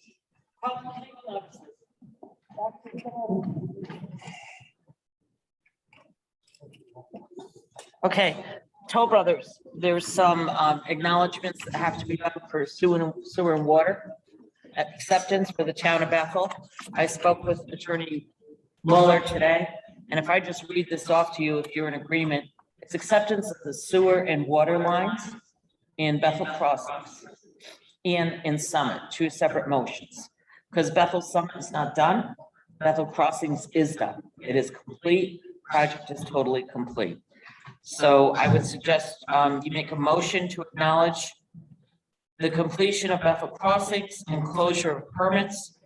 Okay, Toll Brothers, there's some acknowledgements that have to be done for sewer and water acceptance for the town of Bethel. I spoke with Attorney Mueller today, and if I just read this off to you, if you're in agreement, it's acceptance of the sewer and water lines in Bethel Crossings and in Summit, two separate motions. Because Bethel Summit is not done, Bethel Crossings is done. It is complete, project is totally complete. So I would suggest you make a motion to acknowledge the completion of Bethel Crossings and closure of permits.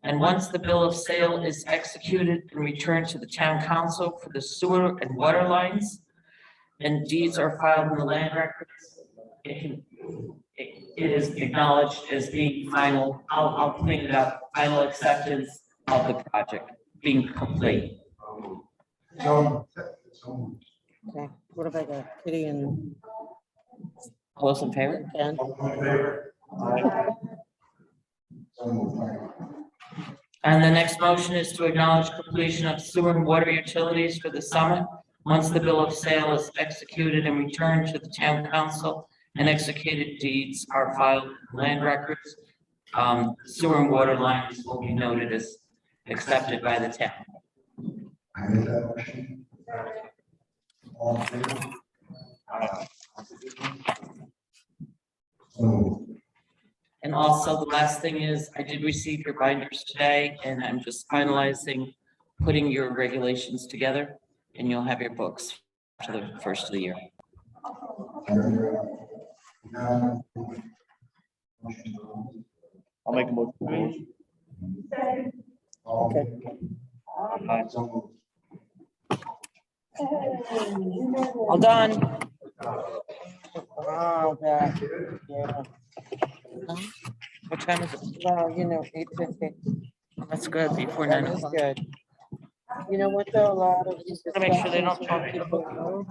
And once the bill of sale is executed and returned to the town council for the sewer and water lines, and deeds are filed in the land records, it is acknowledged as being final. I'll clean it up, final acceptance of the project being complete. So. Okay, what have I got? Kitty and All those in favor? Ken? All in favor? So moved. And the next motion is to acknowledge completion of sewer and water utilities for the summit. Once the bill of sale is executed and returned to the town council and executed deeds are filed in land records, sewer and water lines will be noted as accepted by the town. I make that motion. All in favor? So moved. And also the last thing is, I did receive your binders today and I'm just finalizing, putting your regulations together and you'll have your books for the first of the year. I'll make a motion. Okay. All done. Wow, that, yeah. What time is it? Well, 8:50. That's good, before That 9 is o'clock. good. You know what, though, a lot of these. Gotta make sure they don't talk discussions, people know